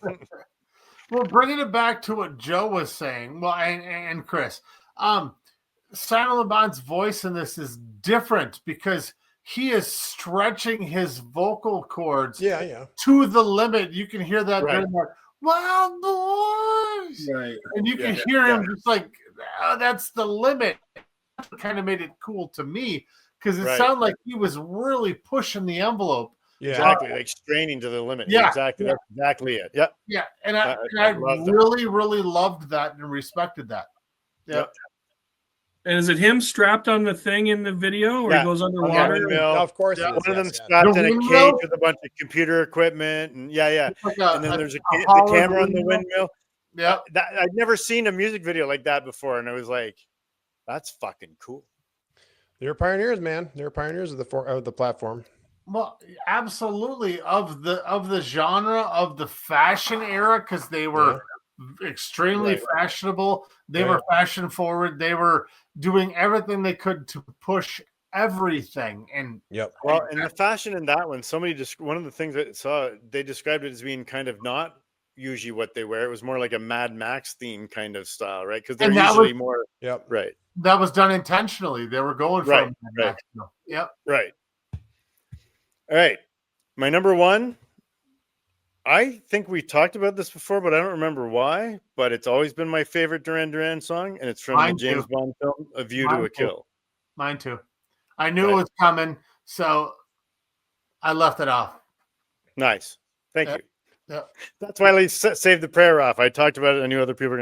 Well, bringing it back to what Joe was saying, well, and Chris, Simon Le Bon's voice in this is different because he is stretching his vocal cords Yeah. to the limit. You can hear that Right. during that Wild Boys, Right. and you can hear him just like, oh, that's the limit. It kind of made it cool to me because it Right. sounded like he was really pushing the envelope. Yeah. Exactly, like straining to the limit. Yeah, Exactly. That's exactly it. Yep. Yeah, and I love that. really, really loved that and respected that. Yep. And is it him strapped on the thing in the video, or Yeah, he goes on the underwater? windmill. Of course. Yeah, it is, One of them yes, strapped The in a windmill? cage with a bunch of computer equipment, and Like and then there's the hollow camera on the windmill. Yeah, I'd never seen a music video like that before, and I was like, "That's fucking cool." They're pioneers, man. They're pioneers of the platform. well, absolutely of the genre of the fashion era because they were extremely Right. fashionable. They Right. were fashion forward. They were doing everything they could to push everything. And Yep. Well, and the fashion in that one, one of the things I saw, they described it as being kind of not usually what they wear. It was more like a Mad Max theme kind of style, right? Because they're And that usually was- more Yep. right, that was done intentionally. They were going for Right, a right. Yep. right. All right, my number one. I think we talked about this before, but I don't remember why. But it's always been my favorite Duran Duran song, and it's from Mine the James too. Bond film "A View Mine to a too. Kill." Mine too. I knew Right. it was coming, so I left it off. Nice, thank Yeah. you. Yeah. That's why I saved the prayer off. I talked about it. I knew other people were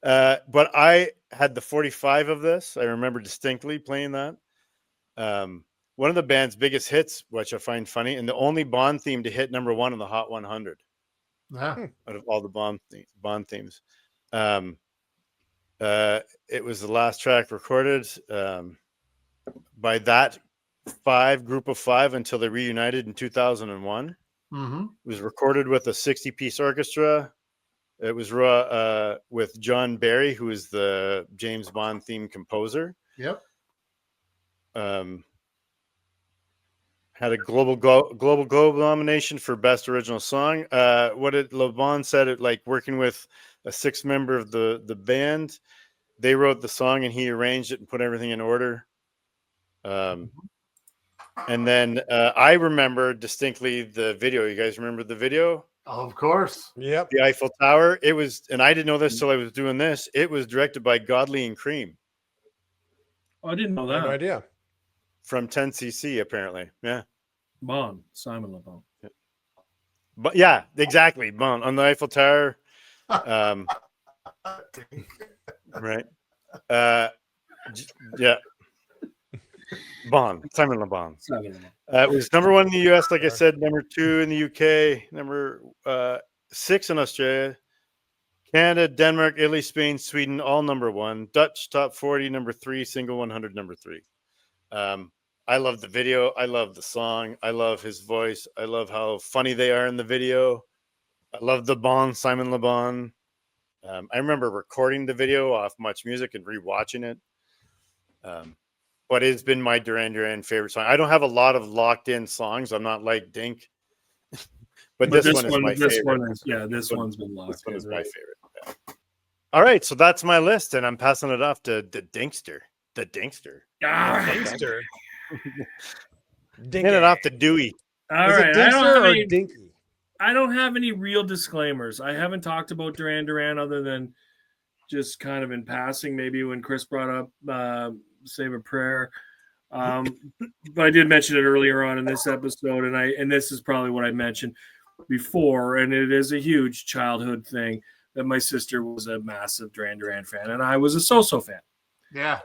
gonna. But I had the 45 of this. I remember distinctly playing that. One of the band's biggest hits, which I find funny, and the only Bond theme to hit number one on the Hot 100 Yeah. out of all the Bond themes. It was the last track recorded by that group of five until they reunited in 2001. Mm-hmm. It was recorded with a 60-piece orchestra. It was with John Barry, who is the James Bond theme composer. Yep. Had a global nomination for best original song. What did Le Bon said? It like working with a sixth member of the band. They wrote the song and he arranged it and put everything in order. And then I remember distinctly the video. You guys remember the video? Of course. Yep. The Eiffel Tower. It was, and I didn't know this till I was doing this. It was directed by Godley and Cream Oh, I didn't know I had no that. idea. from 10cc, apparently. Yeah. Bond, Simon Le Bon. But yeah, exactly. Bond on the Eiffel Tower. Right. Yeah. Bond. Simon Le Bon. Simon Le Bon. It was number one in the US, like I said, number two in the UK, number 6 in Australia, Canada, Denmark, Italy, Spain, Sweden, all number one. Dutch top 40, number 3, single 100, number 3. I love the video. I love the song. I love his voice. I love how funny they are in the video. I love the Bond, Simon Le Bon. I remember recording the video off Much Music and rewatching it. But it's been my Duran Duran favorite song. I don't have a lot of locked in songs. I'm not like Dink. but this one is my favorite. This one's been locked. This one is in, my right? favorite. Yeah. All right, so that's my list, and I'm passing it off to the Dinkster. The Dinkster. Ah, Dinkster. Hand it off to Dewey. all Is right. it I don't Dinkster have or any- Dinky? I don't have any real disclaimers. I haven't talked about Duran Duran other than just kind of in passing, maybe when Chris brought up Save a Prayer. But I did mention it earlier on in this episode, and this is probably what I mentioned before, and it is a huge childhood thing that my sister was a massive Duran Duran fan, and I was a So-So fan. Yeah.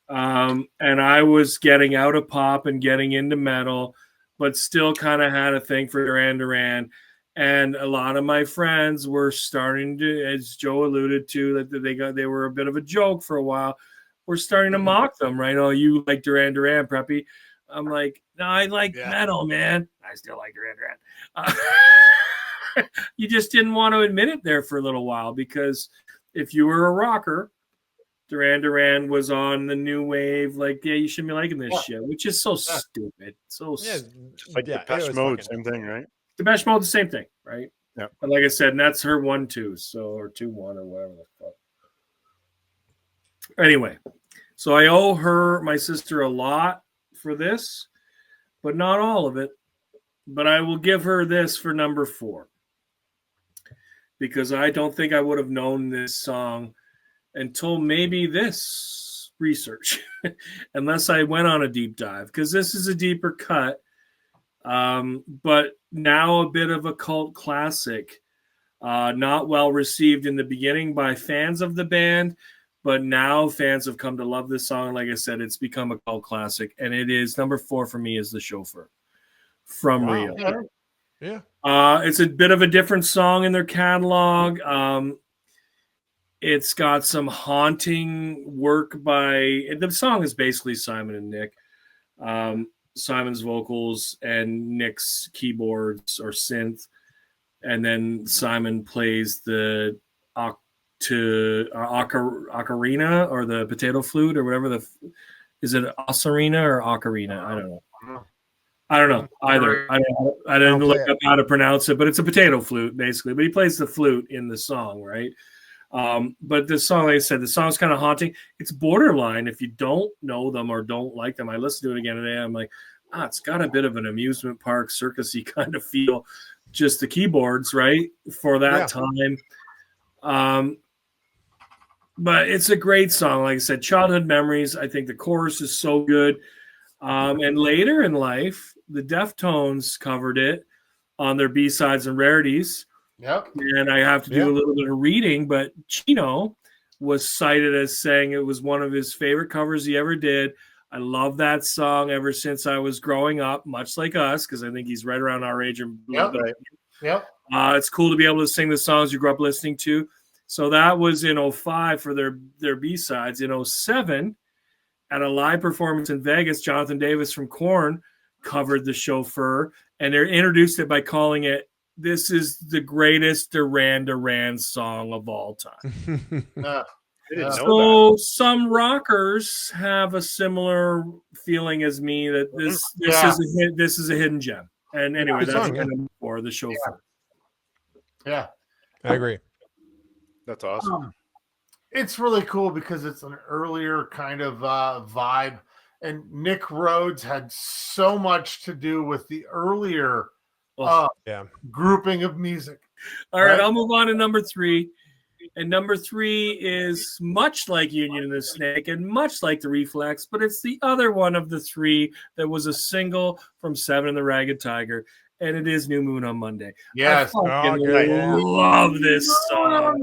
And I was getting out of pop and getting into metal, but still kind of had a thing for Duran Duran. And a lot of my friends were starting to, as Joe alluded to, that they were a bit of a joke for a while. We're starting to mock them, right? Oh, you like Duran Duran, Preppy? I'm like, no, I like metal, man. I still like Duran Duran. You just didn't want to admit it there for a little while because if you were a rocker, Duran Duran was on the new wave. Like, yeah, you shouldn't be liking this shit, which is so stupid. So Yeah, Like yeah, Depeche it was Mode, fucking- same thing, right? Depeche Mode, the same thing, right? Yeah. But like I said, and that's her 1-2, so or 2-1 or whatever the fuck. Anyway, so I owe her, my sister, a lot for this, but not all of it. But I will give her this for number 4 because I don't think I would have known this song until maybe this research, unless I went on a deep dive, because this is a deeper cut, but now a bit of a cult classic. Not well received in the beginning by fans of the band, but now fans have come to love this song. Like I said, it's become a cult classic, and it is number 4 for me is The Chauffeur from Wow. Rio. Yeah. It's a bit of a different song in their catalog. It's got some haunting work by the song is basically Simon and Nick. Simon's vocals and Nick's keyboards or synth, and then Simon plays the ocarina or the potato flute or whatever is it ocarina or ocarina? I don't know either. I didn't look up how to pronounce it, but it's a potato flute basically. But he plays the flute in the song, right? But the song, like I said, the song's kind of haunting. It's borderline if you don't know them or don't like them. I listened to it again today. I'm like, it's got a bit of an amusement park circusy kind of feel. Just the keyboards, right, for that time. But it's a great song. Like I said, childhood memories. I think the chorus is so good. And later in life, the Deftones covered it on their B-sides and rarities. Yep. And I have to do a little bit of reading, but Chino was cited as saying it was one of his favorite covers he ever did. I love that song ever since I was growing up, much like us, because I think he's right around our age. It's cool to be able to sing the songs you grew up listening to. So that was in 2005 for their B-sides. In 2007, at a live performance in Vegas, Jonathan Davis from Korn covered The Chauffeur, and they introduced it by calling it, "This is the greatest Duran Duran song of all time." So some rockers have a similar feeling as me that this is a hidden gem. And anyway, that's number 4, The Chauffeur. Yeah, I agree. That's awesome. It's really cool because it's an earlier kind of vibe, and Nick Rhodes had so much to do with the earlier grouping of music. All right, I'll move on to number 3. And number 3 is much like Union and the Snake and much like the Reflex, but it's the other one of the 3 that was a single from Seven and the Ragged Tiger, and it is New Moon on Monday. Yes. I love this song.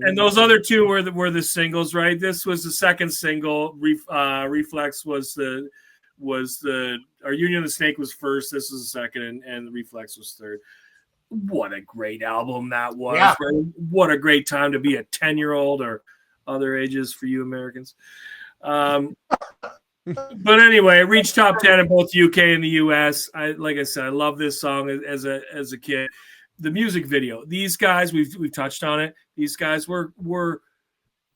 And those other 2 were the singles, right? This was the second single. Reflex was the or Union and the Snake was first. This was the second, and the Reflex was third. What a great album that was. Yeah. What a great time to be a 10-year-old or other ages for you Americans. But anyway, it reached top 10 in both UK and the US. Like I said, I love this song as a kid. The music video. These guys, we've touched on it. These guys were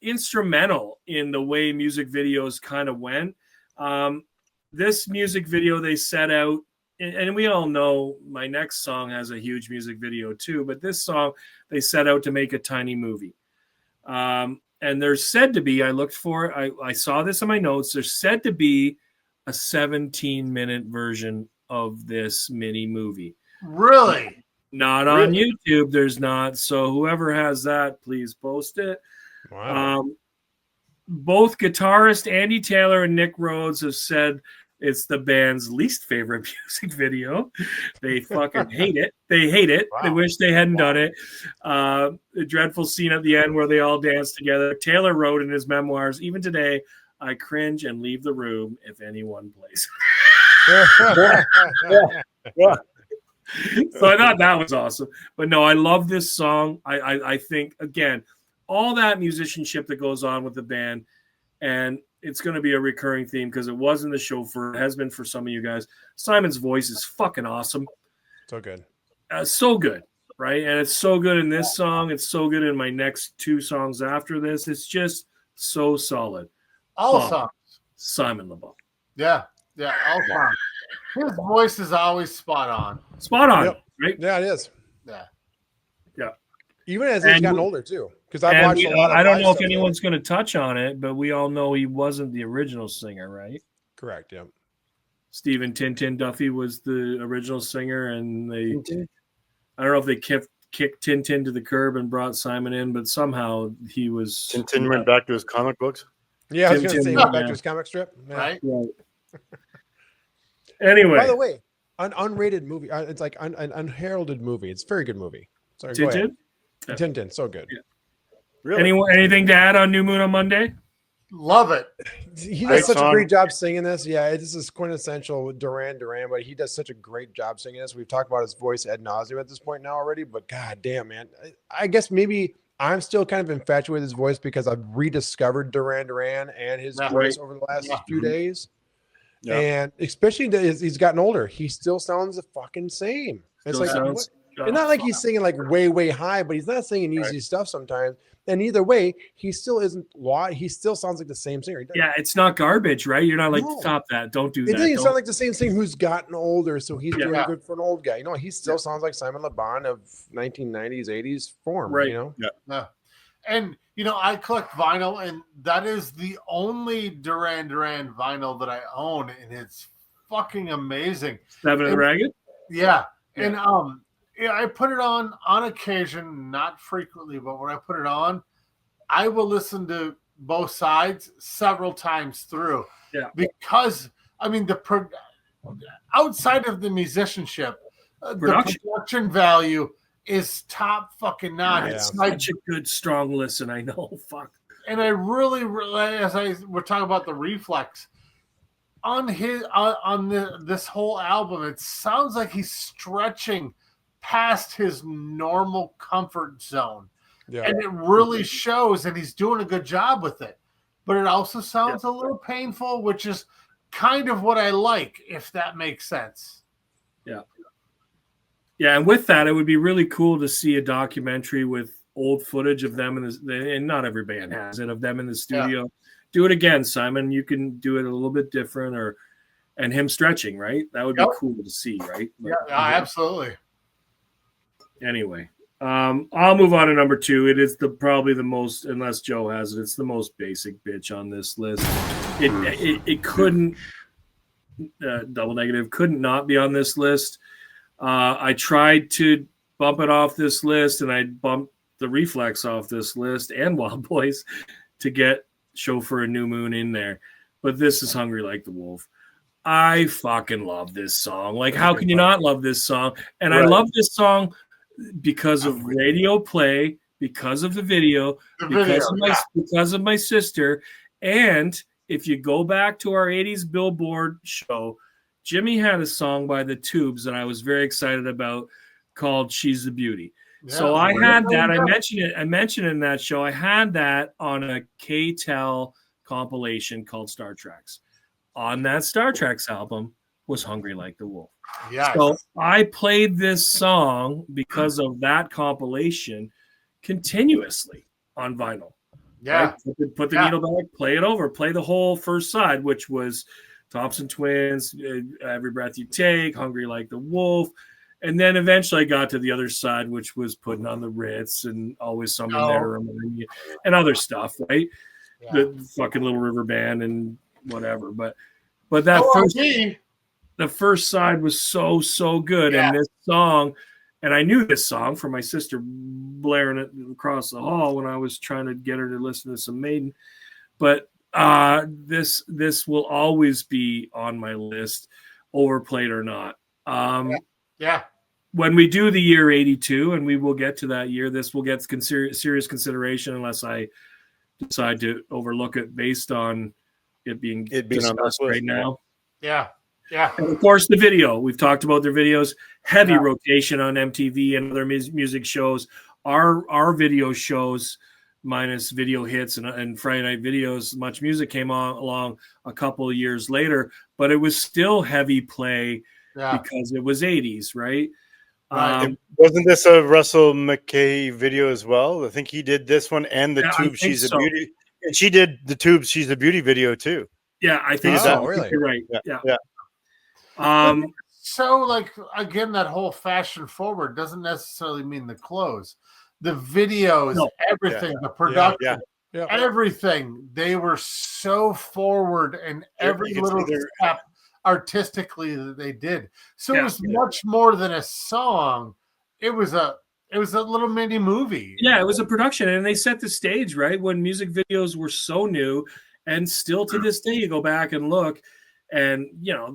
instrumental in the way music videos kind of went. This music video they set out, and we all know my next song has a huge music video too, but this song they set out to make a tiny movie. And there's said to be, I looked for it, I saw this in my notes, there's said to be a 17-minute version of this mini movie. Really? Not on YouTube, there's not. So whoever has that, please post it. Wow. Both guitarist Andy Taylor and Nick Rhodes have said it's the band's least favorite music video. They fucking hate it. They hate it. Wow. They wish they hadn't done it. The dreadful scene at the end where they all dance together. Taylor wrote in his memoirs, "Even today, I cringe and leave the room if anyone plays." So I thought that was awesome. But no, I love this song. I think, again, all that musicianship that goes on with the band, and it's going to be a recurring theme because it was in The Chauffeur. It has been for some of you guys. Simon's voice is fucking awesome. So good. So good, right? And it's so good in this song. It's so good in my next 2 songs after this. It's just so solid. All Bomb. songs. Simon Le Bon. Yeah, all songs. His voice is always spot on. Spot on, Yep. right? Yeah, it is. Yeah. Even as he's And- gotten older too, because I've And watched a lot of I don't live know if stuff. anyone's going to touch on it, but we all know he wasn't the original singer, right? Correct. Yeah. Stephen Tintin Duffy was the original singer, and I don't know if they kicked Tintin to the curb and brought Simon in, but somehow he was Tintin went back to his comic books. Yeah, I was going to Tintin, say he went back yeah. to his comic strip. Yeah. Right? Right. Anyway, By the way, an unrated movie. It's like an unheralded movie. It's a very good movie. Sorry, go ahead. Tintin. Tintin, so good. Yeah. Really? Anything to add on New Moon on Monday? Love it. He Great does such a song. great job singing this. Yeah, this is quintessential Duran Duran, but he does such a great job singing this. We've talked about his voice ad nauseum at this point now already, but god damn, man. I guess maybe I'm still kind of infatuated with his voice because I've rediscovered Duran Duran and his Yeah. voice over the last few days. Yeah. And especially as he's gotten older, he still sounds the fucking same. It's Still like sounds- it's not like he's singing like way, way high, but he's not singing easy stuff sometimes. And either way, he still isn't. He still sounds like the same singer. Yeah, it's not garbage, right? You're not like, No. stop that. Don't do It that. doesn't Don't- sound like the same singer who's gotten older, so he's Yeah. doing good for an old guy. You know, he still sounds like Simon Le Bon of 1990s, 80s form. Right. You know, Yeah. And I collect vinyl, and that is the only Duran Duran vinyl that I own, and it's fucking amazing. Seven and And- Ragged? Yeah. Yeah. And I put it on occasion, not frequently, but when I put it on, I will listen to both sides several times through. Yeah. Because outside of the musicianship, the production value is top fucking notch. It's Yeah. such a good, strong listen. I know. Fuck. And I really, we're talking about the Reflex on this whole album, it sounds like he's stretching past his normal comfort zone. yeah. And it really shows, and he's doing a good job with it. But it also sounds a little painful, which is kind of what I like, if that makes sense. Yeah, and with that, it would be really cool to see a documentary with old footage of them and not every band has it, of them in the studio. Do it again, Simon. You can do it a little bit different, and him stretching, right? That would be cool to see, right? Yeah, absolutely. Anyway, I'll move on to number 2. It is probably the most, unless Joe has it, it's the most basic bitch on this list. It couldn't double negative couldn't not be on this list. I tried to bump it off this list, and I bumped the Reflex off this list and Wild Boys to get Chauffeur and New Moon in there. But this is Hungry Like the Wolf. I fucking love this song. Like, how can you not love this song? And I love this song because of radio play, because of the video, because of my sister. And if you go back to our 80s Billboard show, Jimmy had a song by the Tubes that I was very excited about called She's the Beauty. Yeah. So I had that. I mentioned it in that show. I had that on a K-Tel compilation called Star Treks. On that Star Treks album was Hungry Like the Wolf. Yeah. So I played this song because of that compilation continuously on vinyl. Yeah. Right? Put the needle back, play it over, play the whole first side, which was Thompson Twins, Every Breath You Take, Hungry Like the Wolf. And then eventually I got to the other side, which was Putting on the Ritz and Always Someone There to Remind You and other stuff, right? Yeah. The fucking Little River Band and whatever. But that the first side was so good. Yeah. And this song, and I knew this song from my sister blaring it across the hall when I was trying to get her to listen to some Maiden. But this will always be on my list, overplayed or not. Yeah. When we do the year 82, and we will get to that year, this will get serious consideration unless I decide to overlook it based on it being on discussed this list, right now. Yeah. Yeah. And of course, the video. We've talked about their videos. Heavy rotation on MTV and other music shows. Our video shows, minus video hits and Friday Night Videos, Much Music came along a couple of years later, but it was still heavy play because it was 80s, right? Right. Wasn't this a Russell McKay video as well? I think he did this one and the Yeah, I Tube think She's so. a Beauty. And she did the Tube She's a Beauty video too. Yeah, I think did so. that. I think Really? you're right. Yeah. Yeah. But so, like, again, that whole fashion forward doesn't necessarily mean the clothes. The videos, No. everything, the production, Yeah. everything. They were so forward in every You can little see they're- step artistically that they did. So Yeah. it was much more than a song. It was a little mini movie. Yeah, it was a production, and they set the stage right when music videos were so new, and still to this day, you go back and look, and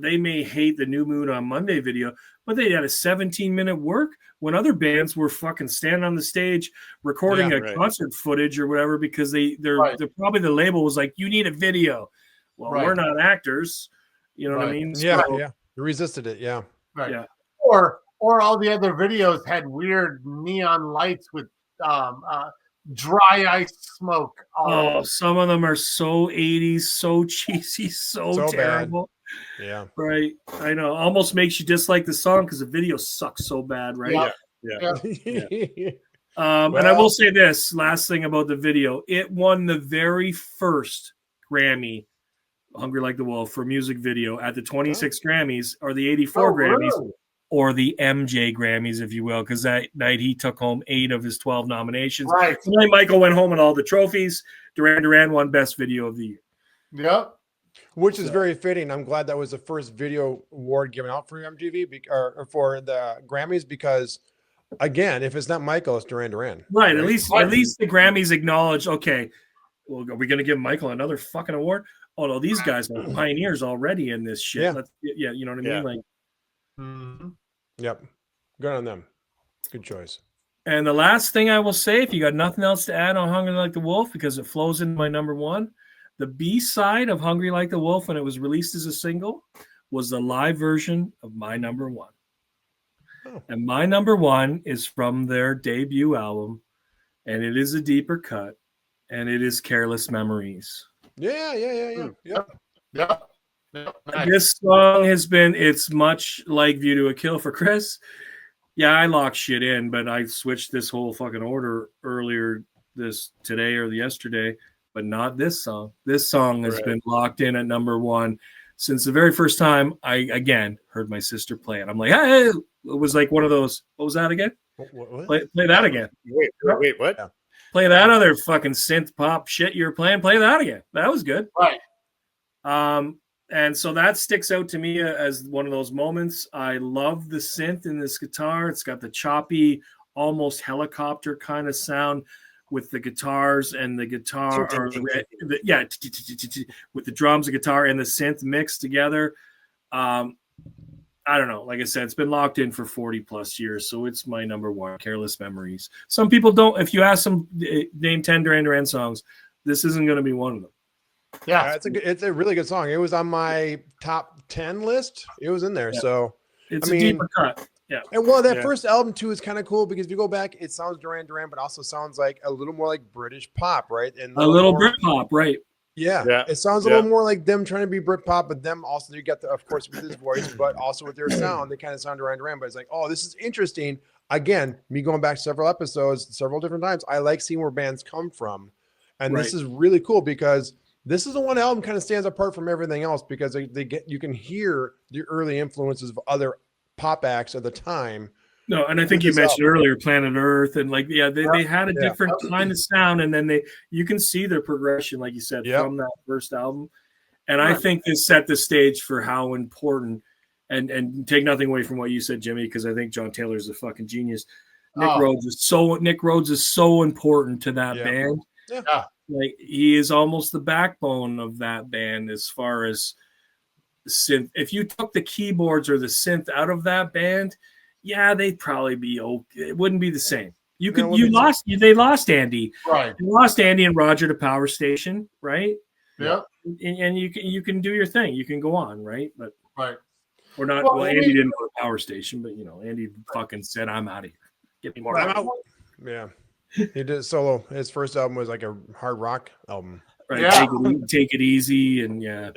they may hate the New Moon on Monday video, but they had a 17-minute work when other bands were fucking standing on the stage recording Yeah, a right. concert footage or whatever because they're Right. probably the label was like, you need a video. Well, Right. we're not actors, you know what I Right. mean? Yeah, So, yeah. You resisted it. Yeah. Right. Yeah. Or all the other videos had weird neon lights with dry ice smoke. Oh, some of them are so 80s, so cheesy, so So bad. terrible. Yeah. Right. I know. Almost makes you dislike the song because the video sucks so bad, right? Yeah. And I will say this last thing about the video. It won the very first Grammy, Hungry Like the Wolf, for music video at the 26 Grammys or the 84 Grammys really? or the MJ Grammys, if you will, because that night he took home 8 of his 12 nominations. Right. Tonight, Michael went home with all the trophies. Duran Duran won Best Video of the Year. Yep. Which is very fitting. I'm glad that was the first video award given out for MTV or for the Grammys because, again, if it's not Michael, it's Duran Duran. Right. At least the Grammys acknowledge, okay, well, are we going to give Michael another fucking award? Oh, no, these guys are pioneers already in this shit. Yeah. You know what I mean? Yeah. Like, Yep. Good on them. Good choice. and the last thing I will say, if you got nothing else to add on Hungry Like the Wolf, because it flows into my number one, the B-side of Hungry Like the Wolf when it was released as a single was the live version of My Number One. Oh. And My Number One is from their debut album, and it is a deeper cut, and it is Careless Memories. Yeah. Yep. Yep. Nice. This song it's much like View to a Kill for Chris. Yeah, I locked shit in, but I switched this whole fucking order earlier today or yesterday, but not this song. This song has been locked in at number one since the very first time I, again, heard my sister play it. I'm like, hey, it was like one of those, what was that again? What? Play that again. Wait, what? Yeah. Play that other fucking synth pop shit you were playing. Play that again. That was good. Right. And so that sticks out to me as one of those moments. I love the synth in this guitar. It's got the choppy, almost helicopter kind of sound with the guitars and the guitar, with the drums, the guitar, and the synth mixed together. I don't know. Like I said, it's been locked in for 40 plus years, so it's my number one. Careless Memories. Some people don't. If you ask them, name 10 Duran Duran songs, this isn't going to be one of them. Yeah. It's a really good song. It was on my top 10 list. It was in there. Yeah. So It's I a mean, deeper cut. Yeah. and well, that first album too is kind of cool because if you go back, it sounds Duran Duran, but also sounds like a little more like British pop, right? And A little more, Britpop, right? Yeah. It sounds a little more like them trying to be Britpop, but them also you get of course with his voice, but also with their sound, they kind of sound Duran Duran. But it's like, oh, this is interesting. Again, me going back several episodes, several different times. I like seeing where bands come from, and this is really cool because this is the one album kind of stands apart from everything else because you can hear the early influences of other pop acts at the time. No, and I think you mentioned earlier Planet Earth, and like, they had a different kind of sound, and then you can see their progression, like you said, from that first album. And I think this set the stage for how important, and take nothing away from what you said, Jimmy, because I think John Taylor is a fucking genius. Nick Rhodes is so important to that band. Yeah. Like, he is almost the backbone of that band as far as synth. If you took the keyboards or the synth out of that band, they'd probably be okay. It wouldn't be the same. They lost Andy. Right. You lost Andy and Roger to Power Station, right? Yeah. And you can do your thing. You can go on, right? But we're not. Well, Andy didn't go to Power Station, but Andy fucking said, "I'm out of here. Get me more." I'm out. Yeah. He did solo. His first album was like a hard rock album. Right. Yeah. Take it easy, and Yeah.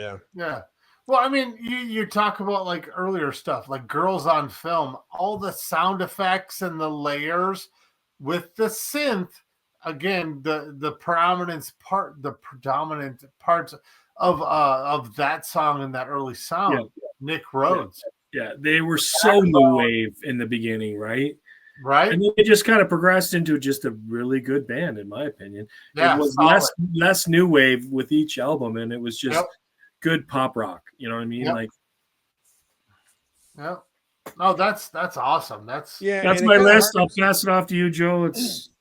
Well, I mean, you talk about like earlier stuff, like Girls on Film, all the sound effects and the layers with the synth. Again, the predominant parts of that song and that early sound, Nick Rhodes. Yeah, they were so new wave in the beginning, right? Right? And then it just kind of progressed into just a really good band, in my opinion. Yeah, it was solid. less new wave with each album, and it was just Yep. good pop rock. You know what I mean? Yep. Like, Yeah. No, that's awesome. That's that's my list. I'll pass it off to you, Joe. It's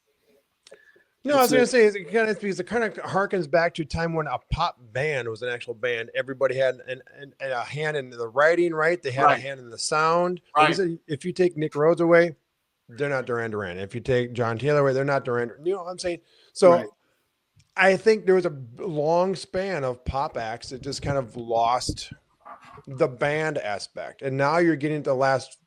No, I was going to say because it kind of harkens back to a time when a pop band was an actual band. Everybody had a hand in the writing, right? They had a hand in the sound. Right. If you take Nick Rhodes away, they're not Duran Duran. If you take John Taylor away, they're not Duran. You know what I'm saying? So I think there was a long span of pop acts that just kind of lost the band aspect. And now you're getting to the last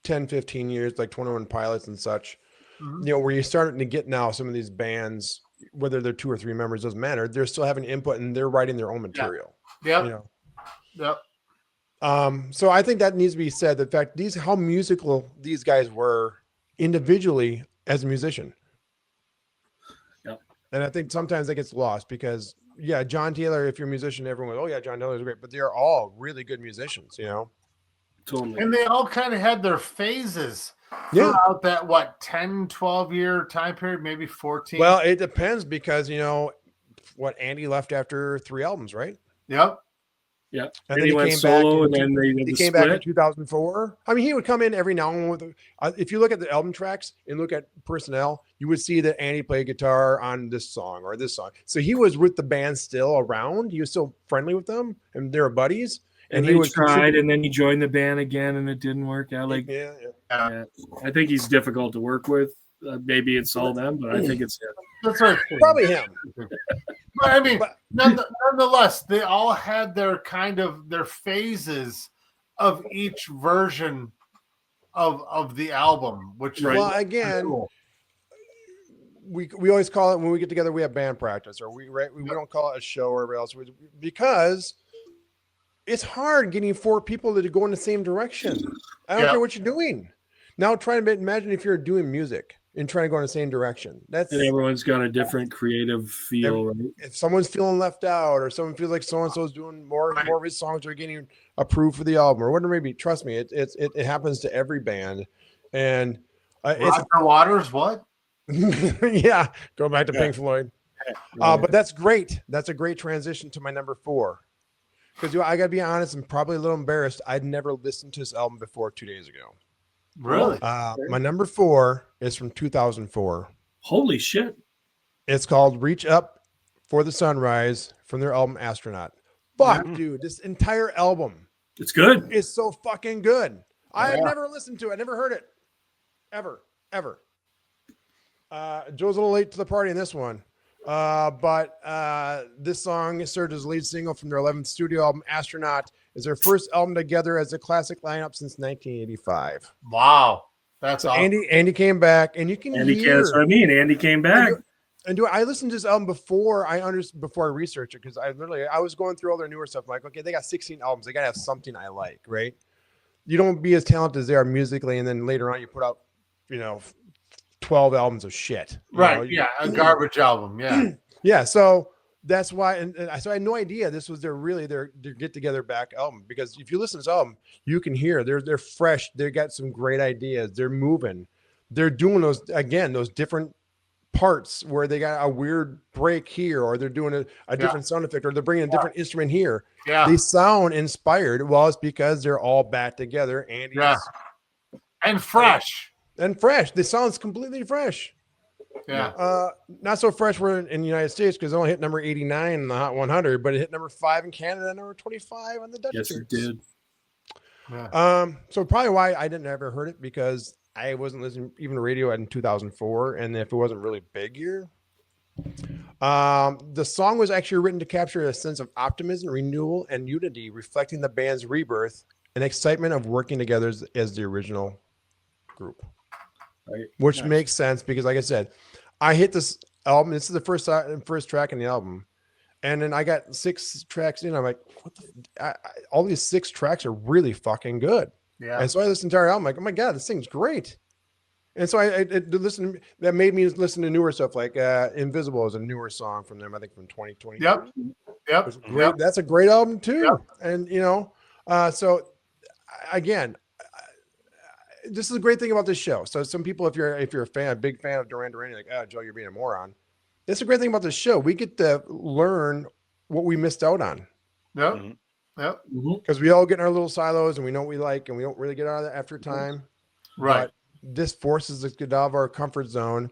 10, 15 years, like 21 Pilots and such. Mhm. You know, where you're starting to get now some of these bands, whether they're 2 or 3 members, doesn't matter. They're still having input and they're writing their own material. Yep. You know. Yep. So I think that needs to be said. The fact how musical these guys were individually as a musician. Yep. And I think sometimes that gets lost because John Taylor, if you're a musician, everyone goes, oh yeah, John Taylor's great, but they're all really good musicians, you know. totally. And they all kind of had their phases throughout that 10, 12 year time period, maybe 14. Well, it depends because Andy left after 3 albums, right? Yep. Yeah, and then he went came solo, back. and then he came back in 2004. I mean, he would come in every now and then. If you look at the album tracks and look at personnel, you would see that Andy played guitar on this song or this song. So he was with the band still around. He was still friendly with them, and they were buddies. And he tried, and then he joined the band again, and it didn't work out. Like, I think he's difficult to work with. Maybe it's all them, but I think it's him. That's right. Probably him. But I mean, nonetheless, they all had their phases of each version of the album, which well, again, cool. we always call it when we get together, we have band practice, or we don't call it a show or whatever else, because it's hard getting 4 people to go in the same direction. I don't care what you're doing. Now try to imagine if you're doing music and trying to go in the same direction. And everyone's got a different creative feel, right? If someone's feeling left out, or someone feels like so-and-so is doing more of his songs are getting approved for the album, or whatever it may be, trust me, it happens to every band. And Roger Waters, what? Yeah, go back to Pink Floyd. But that's great. That's a great transition to my number 4. Because I got to be honest, I'm probably a little embarrassed. I'd never listened to this album before 2 days ago. Really? My number 4 is from 2004. Holy shit. It's called Reach Up for the Sunrise from their album Astronaut. Fuck, dude, this entire album. It's good. It's so fucking good. I have never listened to it. I never heard it. Ever. Joe's a little late to the party in this one. But this song served as a lead single from their 11th studio album, Astronaut. Is their first album together as a classic lineup since 1985. Wow, that's awesome. Andy came back, and you can hear. That's what I mean. Andy came back. I listened to this album before I researched it, because I was going through all their newer stuff. I'm like, okay, they got 16 albums. They gotta have something I like, right? You don't be as talented as they are musically, and then later on you put out, 12 albums of shit. Right? Yeah, a garbage album. Yeah. Yeah. So that's why, so I had no idea this was their get together back album, because if you listen to this album, you can hear they're fresh. They got some great ideas. They're moving. They're doing those different parts where they got a weird break here, or they're doing a different sound effect, or they're bringing a different instrument here. Yeah. They sound inspired. Well, it's because they're all back together. And fresh. This sounds completely fresh. Yeah. Not so fresh we're in the United States, because it only hit number 89 in the Hot 100, but it hit number 5 in Canada, number 25 on the Dutch charts. Yes, it did. Yeah. So probably why I didn't ever heard it, because I wasn't listening even to radio in 2004, and if it wasn't really big here. The song was actually written to capture a sense of optimism, renewal, and unity, reflecting the band's rebirth and excitement of working together as the original group. Right. Which makes sense, because like I said, I hit this album. This is the first track in the album. And then I got 6 tracks in. I'm like, what all these 6 tracks are really fucking good. Yeah. And so I listened to the entire album, like, oh my God, this thing's great. And so I listened, that made me listen to newer stuff, like Invisible is a newer song from them, I think from 2020. Yep. It's great. That's a great album too. Yep. And so again, this is a great thing about this show. So some people, if you're a big fan of Duran Duran, you're like, oh, Joe, you're being a moron. It's a great thing about this show. We get to learn what we missed out on. Yep. Mhm. Yep. Because we all get in our little silos and we know what we like and we don't really get out of that after time. Right. But this forces us to get out of our comfort zone.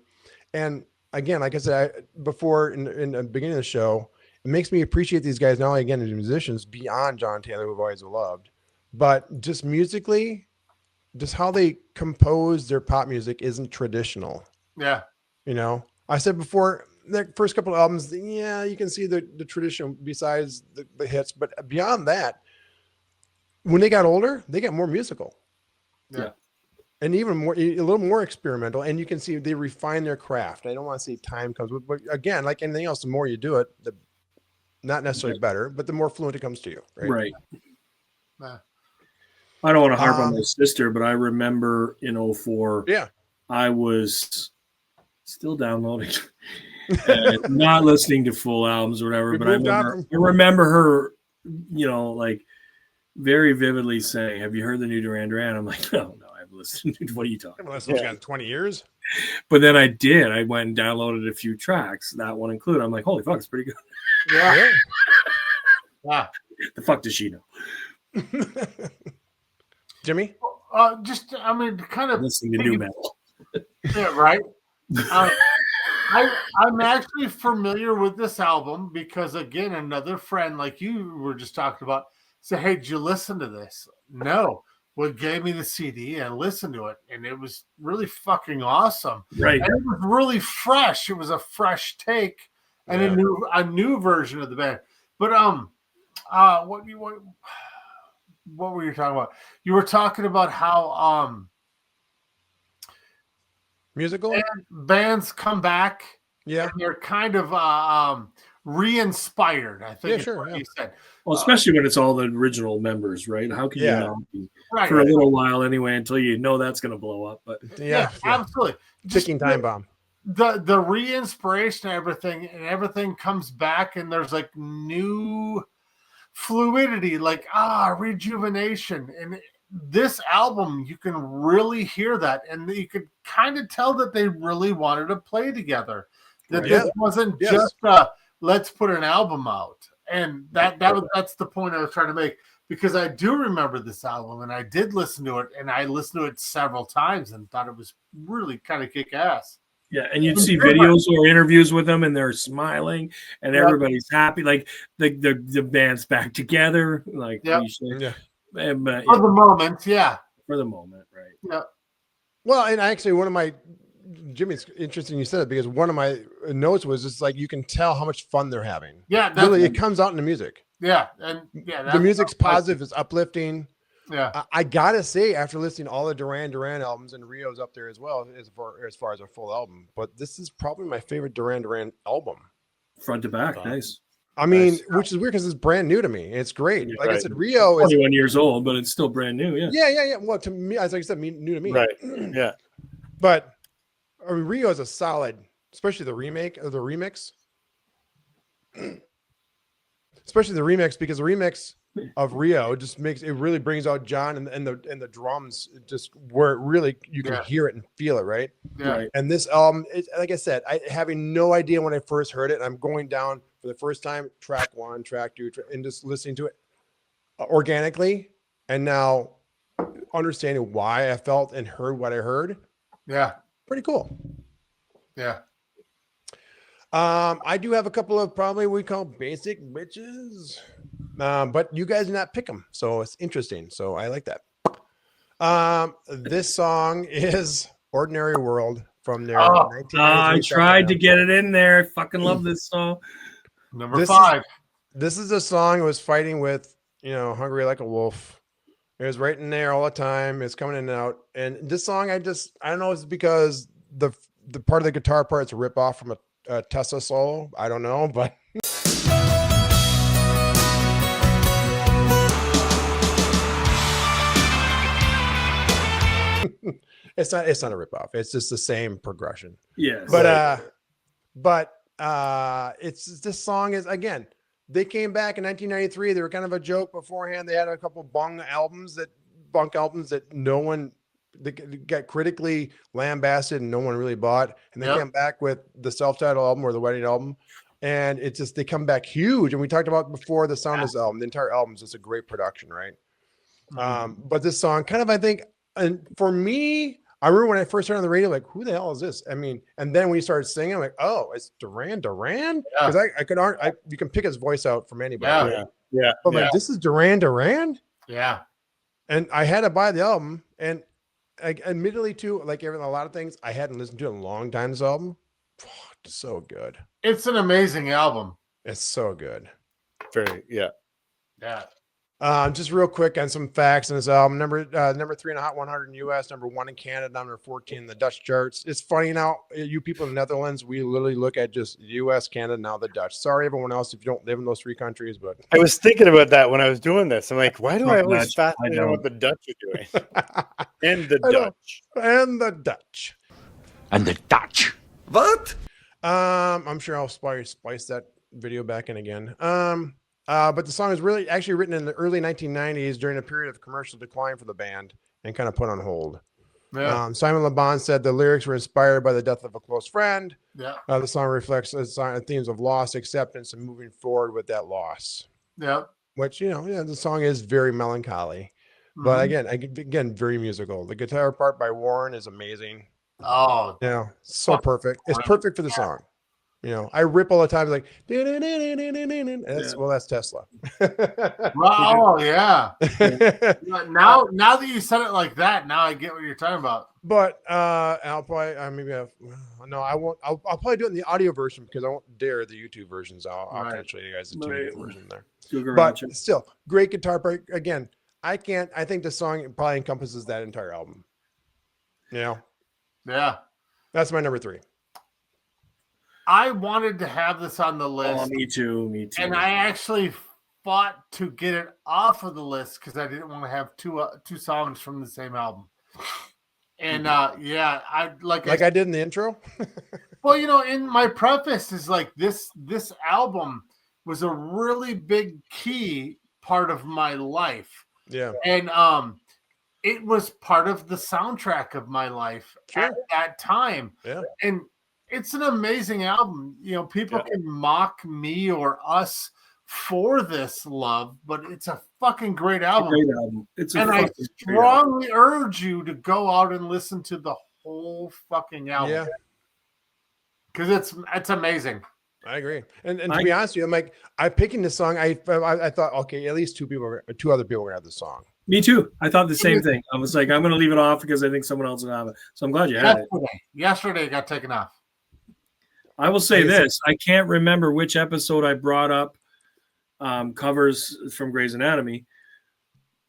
And again, like I said before in the beginning of the show, it makes me appreciate these guys, not only again as musicians beyond John Taylor, who I've always loved, but just musically, just how they compose their pop music isn't traditional. Yeah. I said before, the first couple of albums, yeah, you can see the tradition besides the hits, but beyond that, when they got older, they got more musical. Yeah. And even more, a little more experimental, and you can see they refine their craft. I don't want to say time comes with, but again, like anything else, the more you do it, the not necessarily better, but the more fluent it comes to you. Right. Yeah. I don't want to harp on my sister, but I remember in 04, Yeah. I was still downloading and not listening to full albums or whatever. But I remember her, like very vividly saying, "Have you heard the new Duran Duran?" I'm like, no, I've listened. What are you talking about? I've got 20 years. But then I did. I went and downloaded a few tracks, that one included. I'm like, holy fuck, it's pretty good. Yeah. Yeah. The fuck does she know? Jimmy? Kind of listening to new metal. Yeah, right. I'm actually familiar with this album because, again, another friend like you were just talking about said, "Hey, did you listen to this?" No. Well, gave me the CD and listened to it, and it was really fucking awesome. Right. And it was really fresh. It was a fresh take and a new version of the band. But what were you talking about? You were talking about how musical bands come back. Yeah. And they're kind of re-inspired, I think. Yeah, sure. You said. Well, especially when it's all the original members, right? How can you not be for a little while anyway until you know that's going to blow up? But yeah. Absolutely. Ticking time bomb. The re-inspiration and everything comes back, and there's like new fluidity, like rejuvenation. And this album, you can really hear that, and you could kind of tell that they really wanted to play together. That this wasn't just let's put an album out. And that's the point I was trying to make, because I do remember this album and I did listen to it, and I listened to it several times and thought it was really kind of kick ass. Yeah, and you'd see videos or interviews with them, and they're smiling, and everybody's happy, like the band's back together, like but, for the moment, for the moment, right? Yeah. Well, and actually, Jimmy's interesting you said it, because one of my notes was just like you can tell how much fun they're having. Yeah, really, it comes out in the music. Yeah, and the music's positive, it's uplifting. Yeah, I gotta say, after listening to all the Duran Duran albums, and Rio's up there as well as far as a full album, but this is probably my favorite Duran Duran album, front to back. Nice. I mean, which is weird because it's brand new to me. It's great. Like I said, Rio is 21 years old, but it's still brand new. Yeah. Well, to me, as I said, new to me. Right. Yeah. But I mean, Rio is a solid, especially the remake or the remix. Especially the remix, because the remix of Rio just really brings out John and the drums, just where it really you can hear it and feel it, right? Yeah. Right. And this album, like I said, having no idea when I first heard it, and I'm going down for the first time, track 1, track 2, and just listening to it organically, and now understanding why I felt and heard what I heard. Yeah. Pretty cool. Yeah. I do have a couple of probably we call basic bitches, but you guys do not pick them, so it's interesting. So I like that. This song is "Ordinary World" from their 1993 I tried to get it in there. I fucking love this song. Number 5. This is a song that was fighting with, "Hungry Like a Wolf." It was right in there all the time. It's coming in and out. And this song, I don't know if it's because the part of the guitar part's a rip off from a Tessa solo. I don't know, but It's not a ripoff. It's just the same progression. Yes. But it's this song is, again, they came back in 1993. They were kind of a joke beforehand. They had a couple bunk albums that no one, they got critically lambasted and no one really bought. And they came back with the self-titled album or the wedding album. And it's just, they come back huge. And we talked about before the Sound of This album, the entire album is just a great production, right? But this song kind of, I think, and for me, I remember when I first heard it on the radio, like, who the hell is this? I mean, and then when you started singing, I'm like, oh, it's Duran Duran? Because you can pick his voice out from anybody. Yeah. But like, this is Duran Duran? Yeah. And I had to buy the album. And admittedly, too, like a lot of things, I hadn't listened to in a long time, this album. It's so good. It's an amazing album. It's so good. Yeah. Just real quick on some facts on this album. Number 3 in the Hot 100 in US, number 1 in Canada, number 14 in the Dutch charts. It's funny now, you people in the Netherlands, we literally look at just US, Canada, now the Dutch. Sorry, everyone else, if you don't live in those 3 countries, but I was thinking about that when I was doing this. I'm like, why do I always fascinate know what the Dutch are doing? And the I know. Dutch. And the Dutch. And the Dutch. What? I'm sure I'll splice that video back in again. But the song is really actually written in the early 1990s during a period of commercial decline for the band and kind of put on hold. Yeah. Simon Le Bon said the lyrics were inspired by the death of a close friend. Yeah. The song reflects themes of loss, acceptance, and moving forward with that loss. Yeah. Which, the song is very melancholy, but again, very musical. The guitar part by Warren is amazing. Oh, So perfect. It's perfect for the song. I rip all the time, like, that's Tesla. oh yeah. Now that you said it like that, now I get what you're talking about. But I'll probably I won't. I'll probably do it in the audio version because I won't dare the YouTube versions. I'll kind of show you guys the 2-minute version there. But still, great guitar part. Again, I think the song probably encompasses that entire album. Yeah. That's my number 3. I wanted to have this on the list. Oh, me too. And I actually fought to get it off of the list because I didn't want to have two songs from the same album. And I did in the intro. Well, in my preface is like this album was a really big key part of my life. Yeah. And it was part of the soundtrack of my life at that time. Yeah. And it's an amazing album. People can mock me or us for this love, but it's a fucking great album. I strongly urge you to go out and listen to the whole fucking album. Yeah. Because it's amazing. I agree. And to be honest with you, I'm like, I'm picking this song. I thought, okay, at least 2 other people are gonna have the song. Me too. I thought the same thing. I was like, I'm going to leave it off because I think someone else will have it. So I'm glad you had it. Yesterday it got taken off. I will say this. I can't remember which episode I brought up covers from Grey's Anatomy.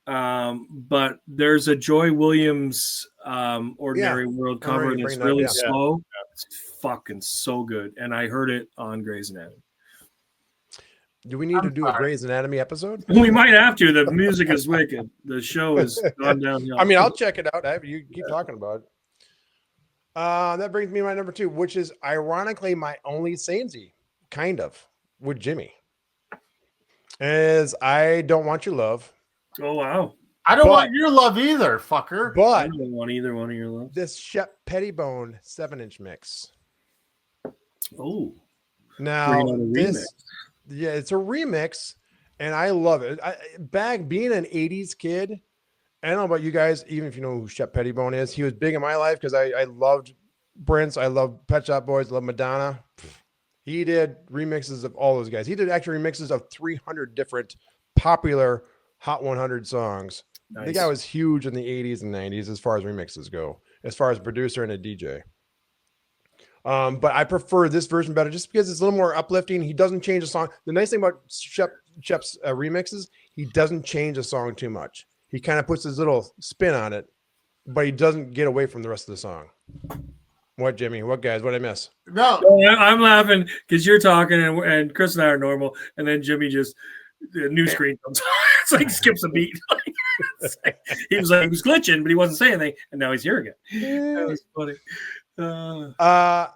But there's a Joy Williams Ordinary World cover that's really slow. Yeah. It's fucking so good. And I heard it on Grey's Anatomy. Do we need to do a Grey's Anatomy episode? We might have to. The music is wicked. The show is gone downhill. I mean, I'll check it out. You keep talking about it. That brings me to my number 2, which is ironically my only Sainsy, kind of, with Jimmy. Is I Don't Want Your Love. Oh, wow. I don't want your love either, fucker. But I don't want either one of your loves. This Shep Pettibone 7-inch mix. Oh. Now, it's a remix, and I love it. Being an 80s kid, I don't know about you guys, even if you know who Shep Pettibone is, he was big in my life because I loved Prince, I loved Pet Shop Boys, I loved Madonna. He did remixes of all those guys. He did actually remixes of 300 different popular Hot 100 songs. Nice. The guy was huge in the 80s and 90s as far as remixes go, as far as a producer and a DJ. But I prefer this version better just because it's a little more uplifting. He doesn't change the song. The nice thing about Shep's remixes, he doesn't change the song too much. He kind of puts his little spin on it, but he doesn't get away from the rest of the song. What, Jimmy? What, guys? What did I miss? No. I'm laughing because you're talking and Chris and I are normal, and then Jimmy just the new screen comes on. It's like skips a beat. He was glitching, but he wasn't saying anything, and now he's here again. That was funny.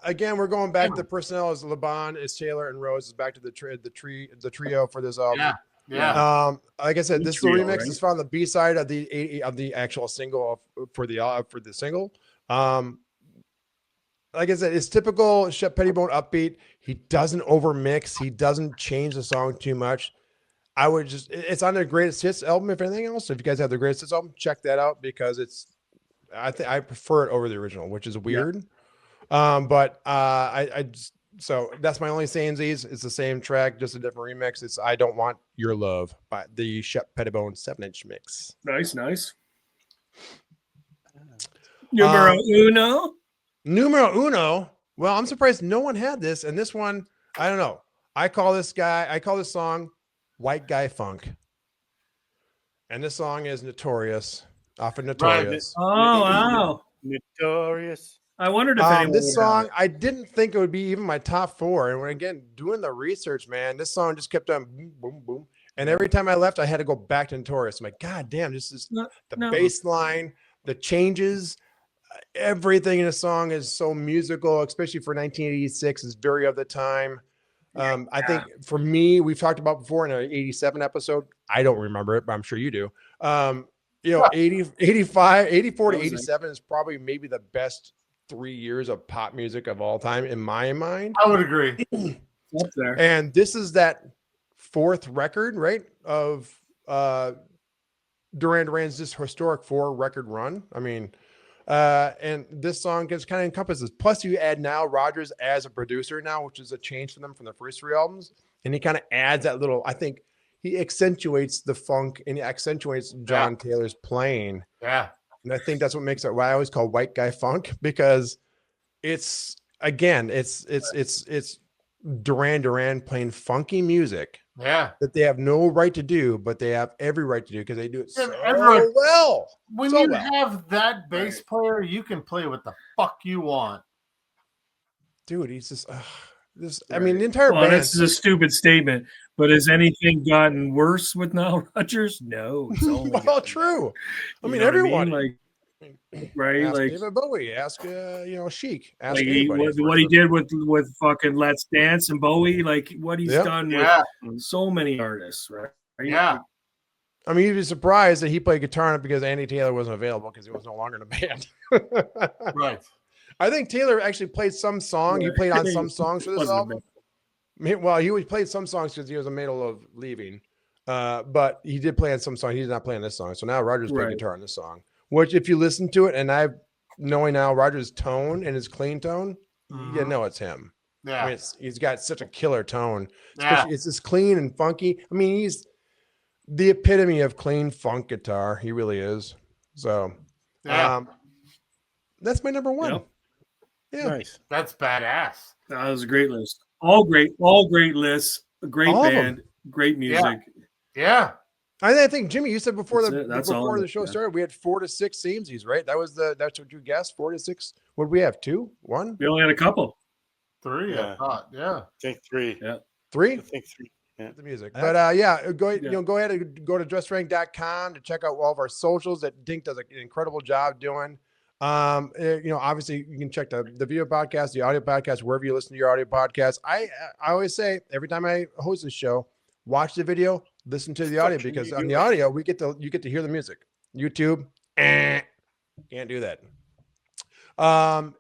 Again, we're going back to the personnel as Laban, is Taylor, and Rose is back to the trio for this album. Yeah. Like I said, this Trio, remix right? is found the B side of the actual single for the single. Like I said, it's typical Shep Pettibone upbeat. He doesn't overmix. He doesn't change the song too much. It's on their greatest hits album, if anything else. If you guys have the greatest hits album, check that out because I prefer it over the original, which is weird. But so that's my only sayingsies. It's the same track, just a different remix. It's I Don't Want Your Love by the Shep Pettibone 7-inch mix. Nice. Numero uno. Well, I'm surprised no one had this. And this one, I don't know. I call this song White Guy Funk. And this song is Notorious, off of Notorious. Oh, wow. Notorious. I wondered if anyone this would song, have it. I didn't think it would be even my top 4. And when again doing the research, man, this song just kept on boom, boom, boom. And every time I left, I had to go back to Notorious. I'm like, God damn, this is bass line, the changes, everything in the song is so musical, especially for 1986. Is very of the time. I think for me, we've talked about before in an 87 episode. I don't remember it, but I'm sure you do. 84 to 87 is probably maybe the best 3 years of pop music of all time in my mind. I would agree. Up there. And this is that 4th record, right? Of Duran Duran's this historic 4-record run. I mean, and this song just kind of encompasses. Plus, you add Nile Rodgers as a producer now, which is a change for them from the first 3 albums. And he kind of adds that little, I think he accentuates the funk and he accentuates John Taylor's playing. Yeah. And I think that's what makes it what I always call white guy funk, because it's Duran Duran playing funky music that they have no right to do, but they have every right to do because they do it so well. When you have that bass player, you can play what the fuck you want. Dude, he's just I mean, the entire band. This is a stupid statement, but has anything gotten worse with Nile Rodgers? No. It's only true. I mean, know what everyone. like, right? Ask like David Bowie, ask Chic, ask like anybody. what he did with fucking Let's Dance and Bowie, like what he's done with so many artists, right? Yeah. I mean, you'd be surprised that he played guitar on it because Andy Taylor wasn't available because he was no longer in the band. Right. I think Taylor actually played some song. He played on some songs for this album. Well, he played some songs because he was in the middle of leaving. But he did play on some song. He did not play on this song. So now Rodgers played guitar on this song. Which, if you listen to it, and knowing now Rodgers' tone and his clean tone, you know it's him. Yeah. I mean, he's got such a killer tone. It's just clean and funky. I mean, he's the epitome of clean funk guitar. He really is. So, that's my number 1. Yeah. Nice. That's badass. That was a great list. All great lists. A great band. Great music. Yeah. I think Jimmy, you said before That's before the show started, we had 4 to 6 themes, right? That's what you guessed, 4 to 6. What did we have? 2, 1? We only had a couple. 3, I thought. Yeah. I think 3. Yeah. 3? I think 3. Yeah. The music. But go ahead and go to dressrank.com to check out all of our socials that Dink does an incredible job doing. Obviously you can check the video podcast, the audio podcast, wherever you listen to your audio podcast. I always say every time I host this show, watch the video, listen to the audio, because on the audio you get to hear the music. YouTube, can't do that.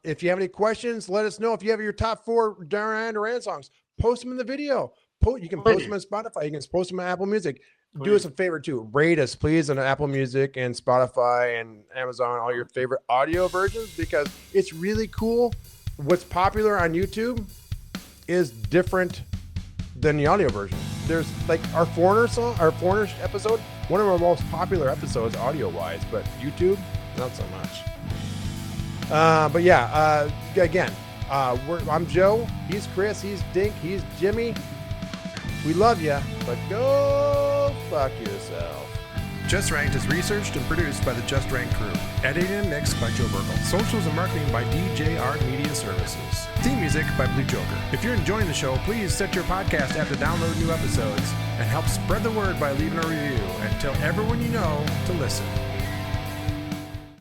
If you have any questions, let us know. If you have your top 4 Duran Duran songs, post them in the video. You can post them on Spotify. You can post them on Apple Music. Do us a favor too. Rate us, please, on Apple Music and Spotify and Amazon, all your favorite audio versions, because it's really cool. What's popular on YouTube is different than the audio version. There's like our Foreigner episode, one of our most popular episodes audio-wise, but YouTube, not so much. Again, I'm Joe. He's Chris. He's Dink. He's Jimmy. We love you, but go fuck yourself. Just Ranked is researched and produced by the Just Ranked crew. Edited and mixed by Joe Burkle. Socials and marketing by DJ Art Media Services. Theme music by Blue Joker. If you're enjoying the show, please set your podcast app to download new episodes and help spread the word by leaving a review and tell everyone you know to listen.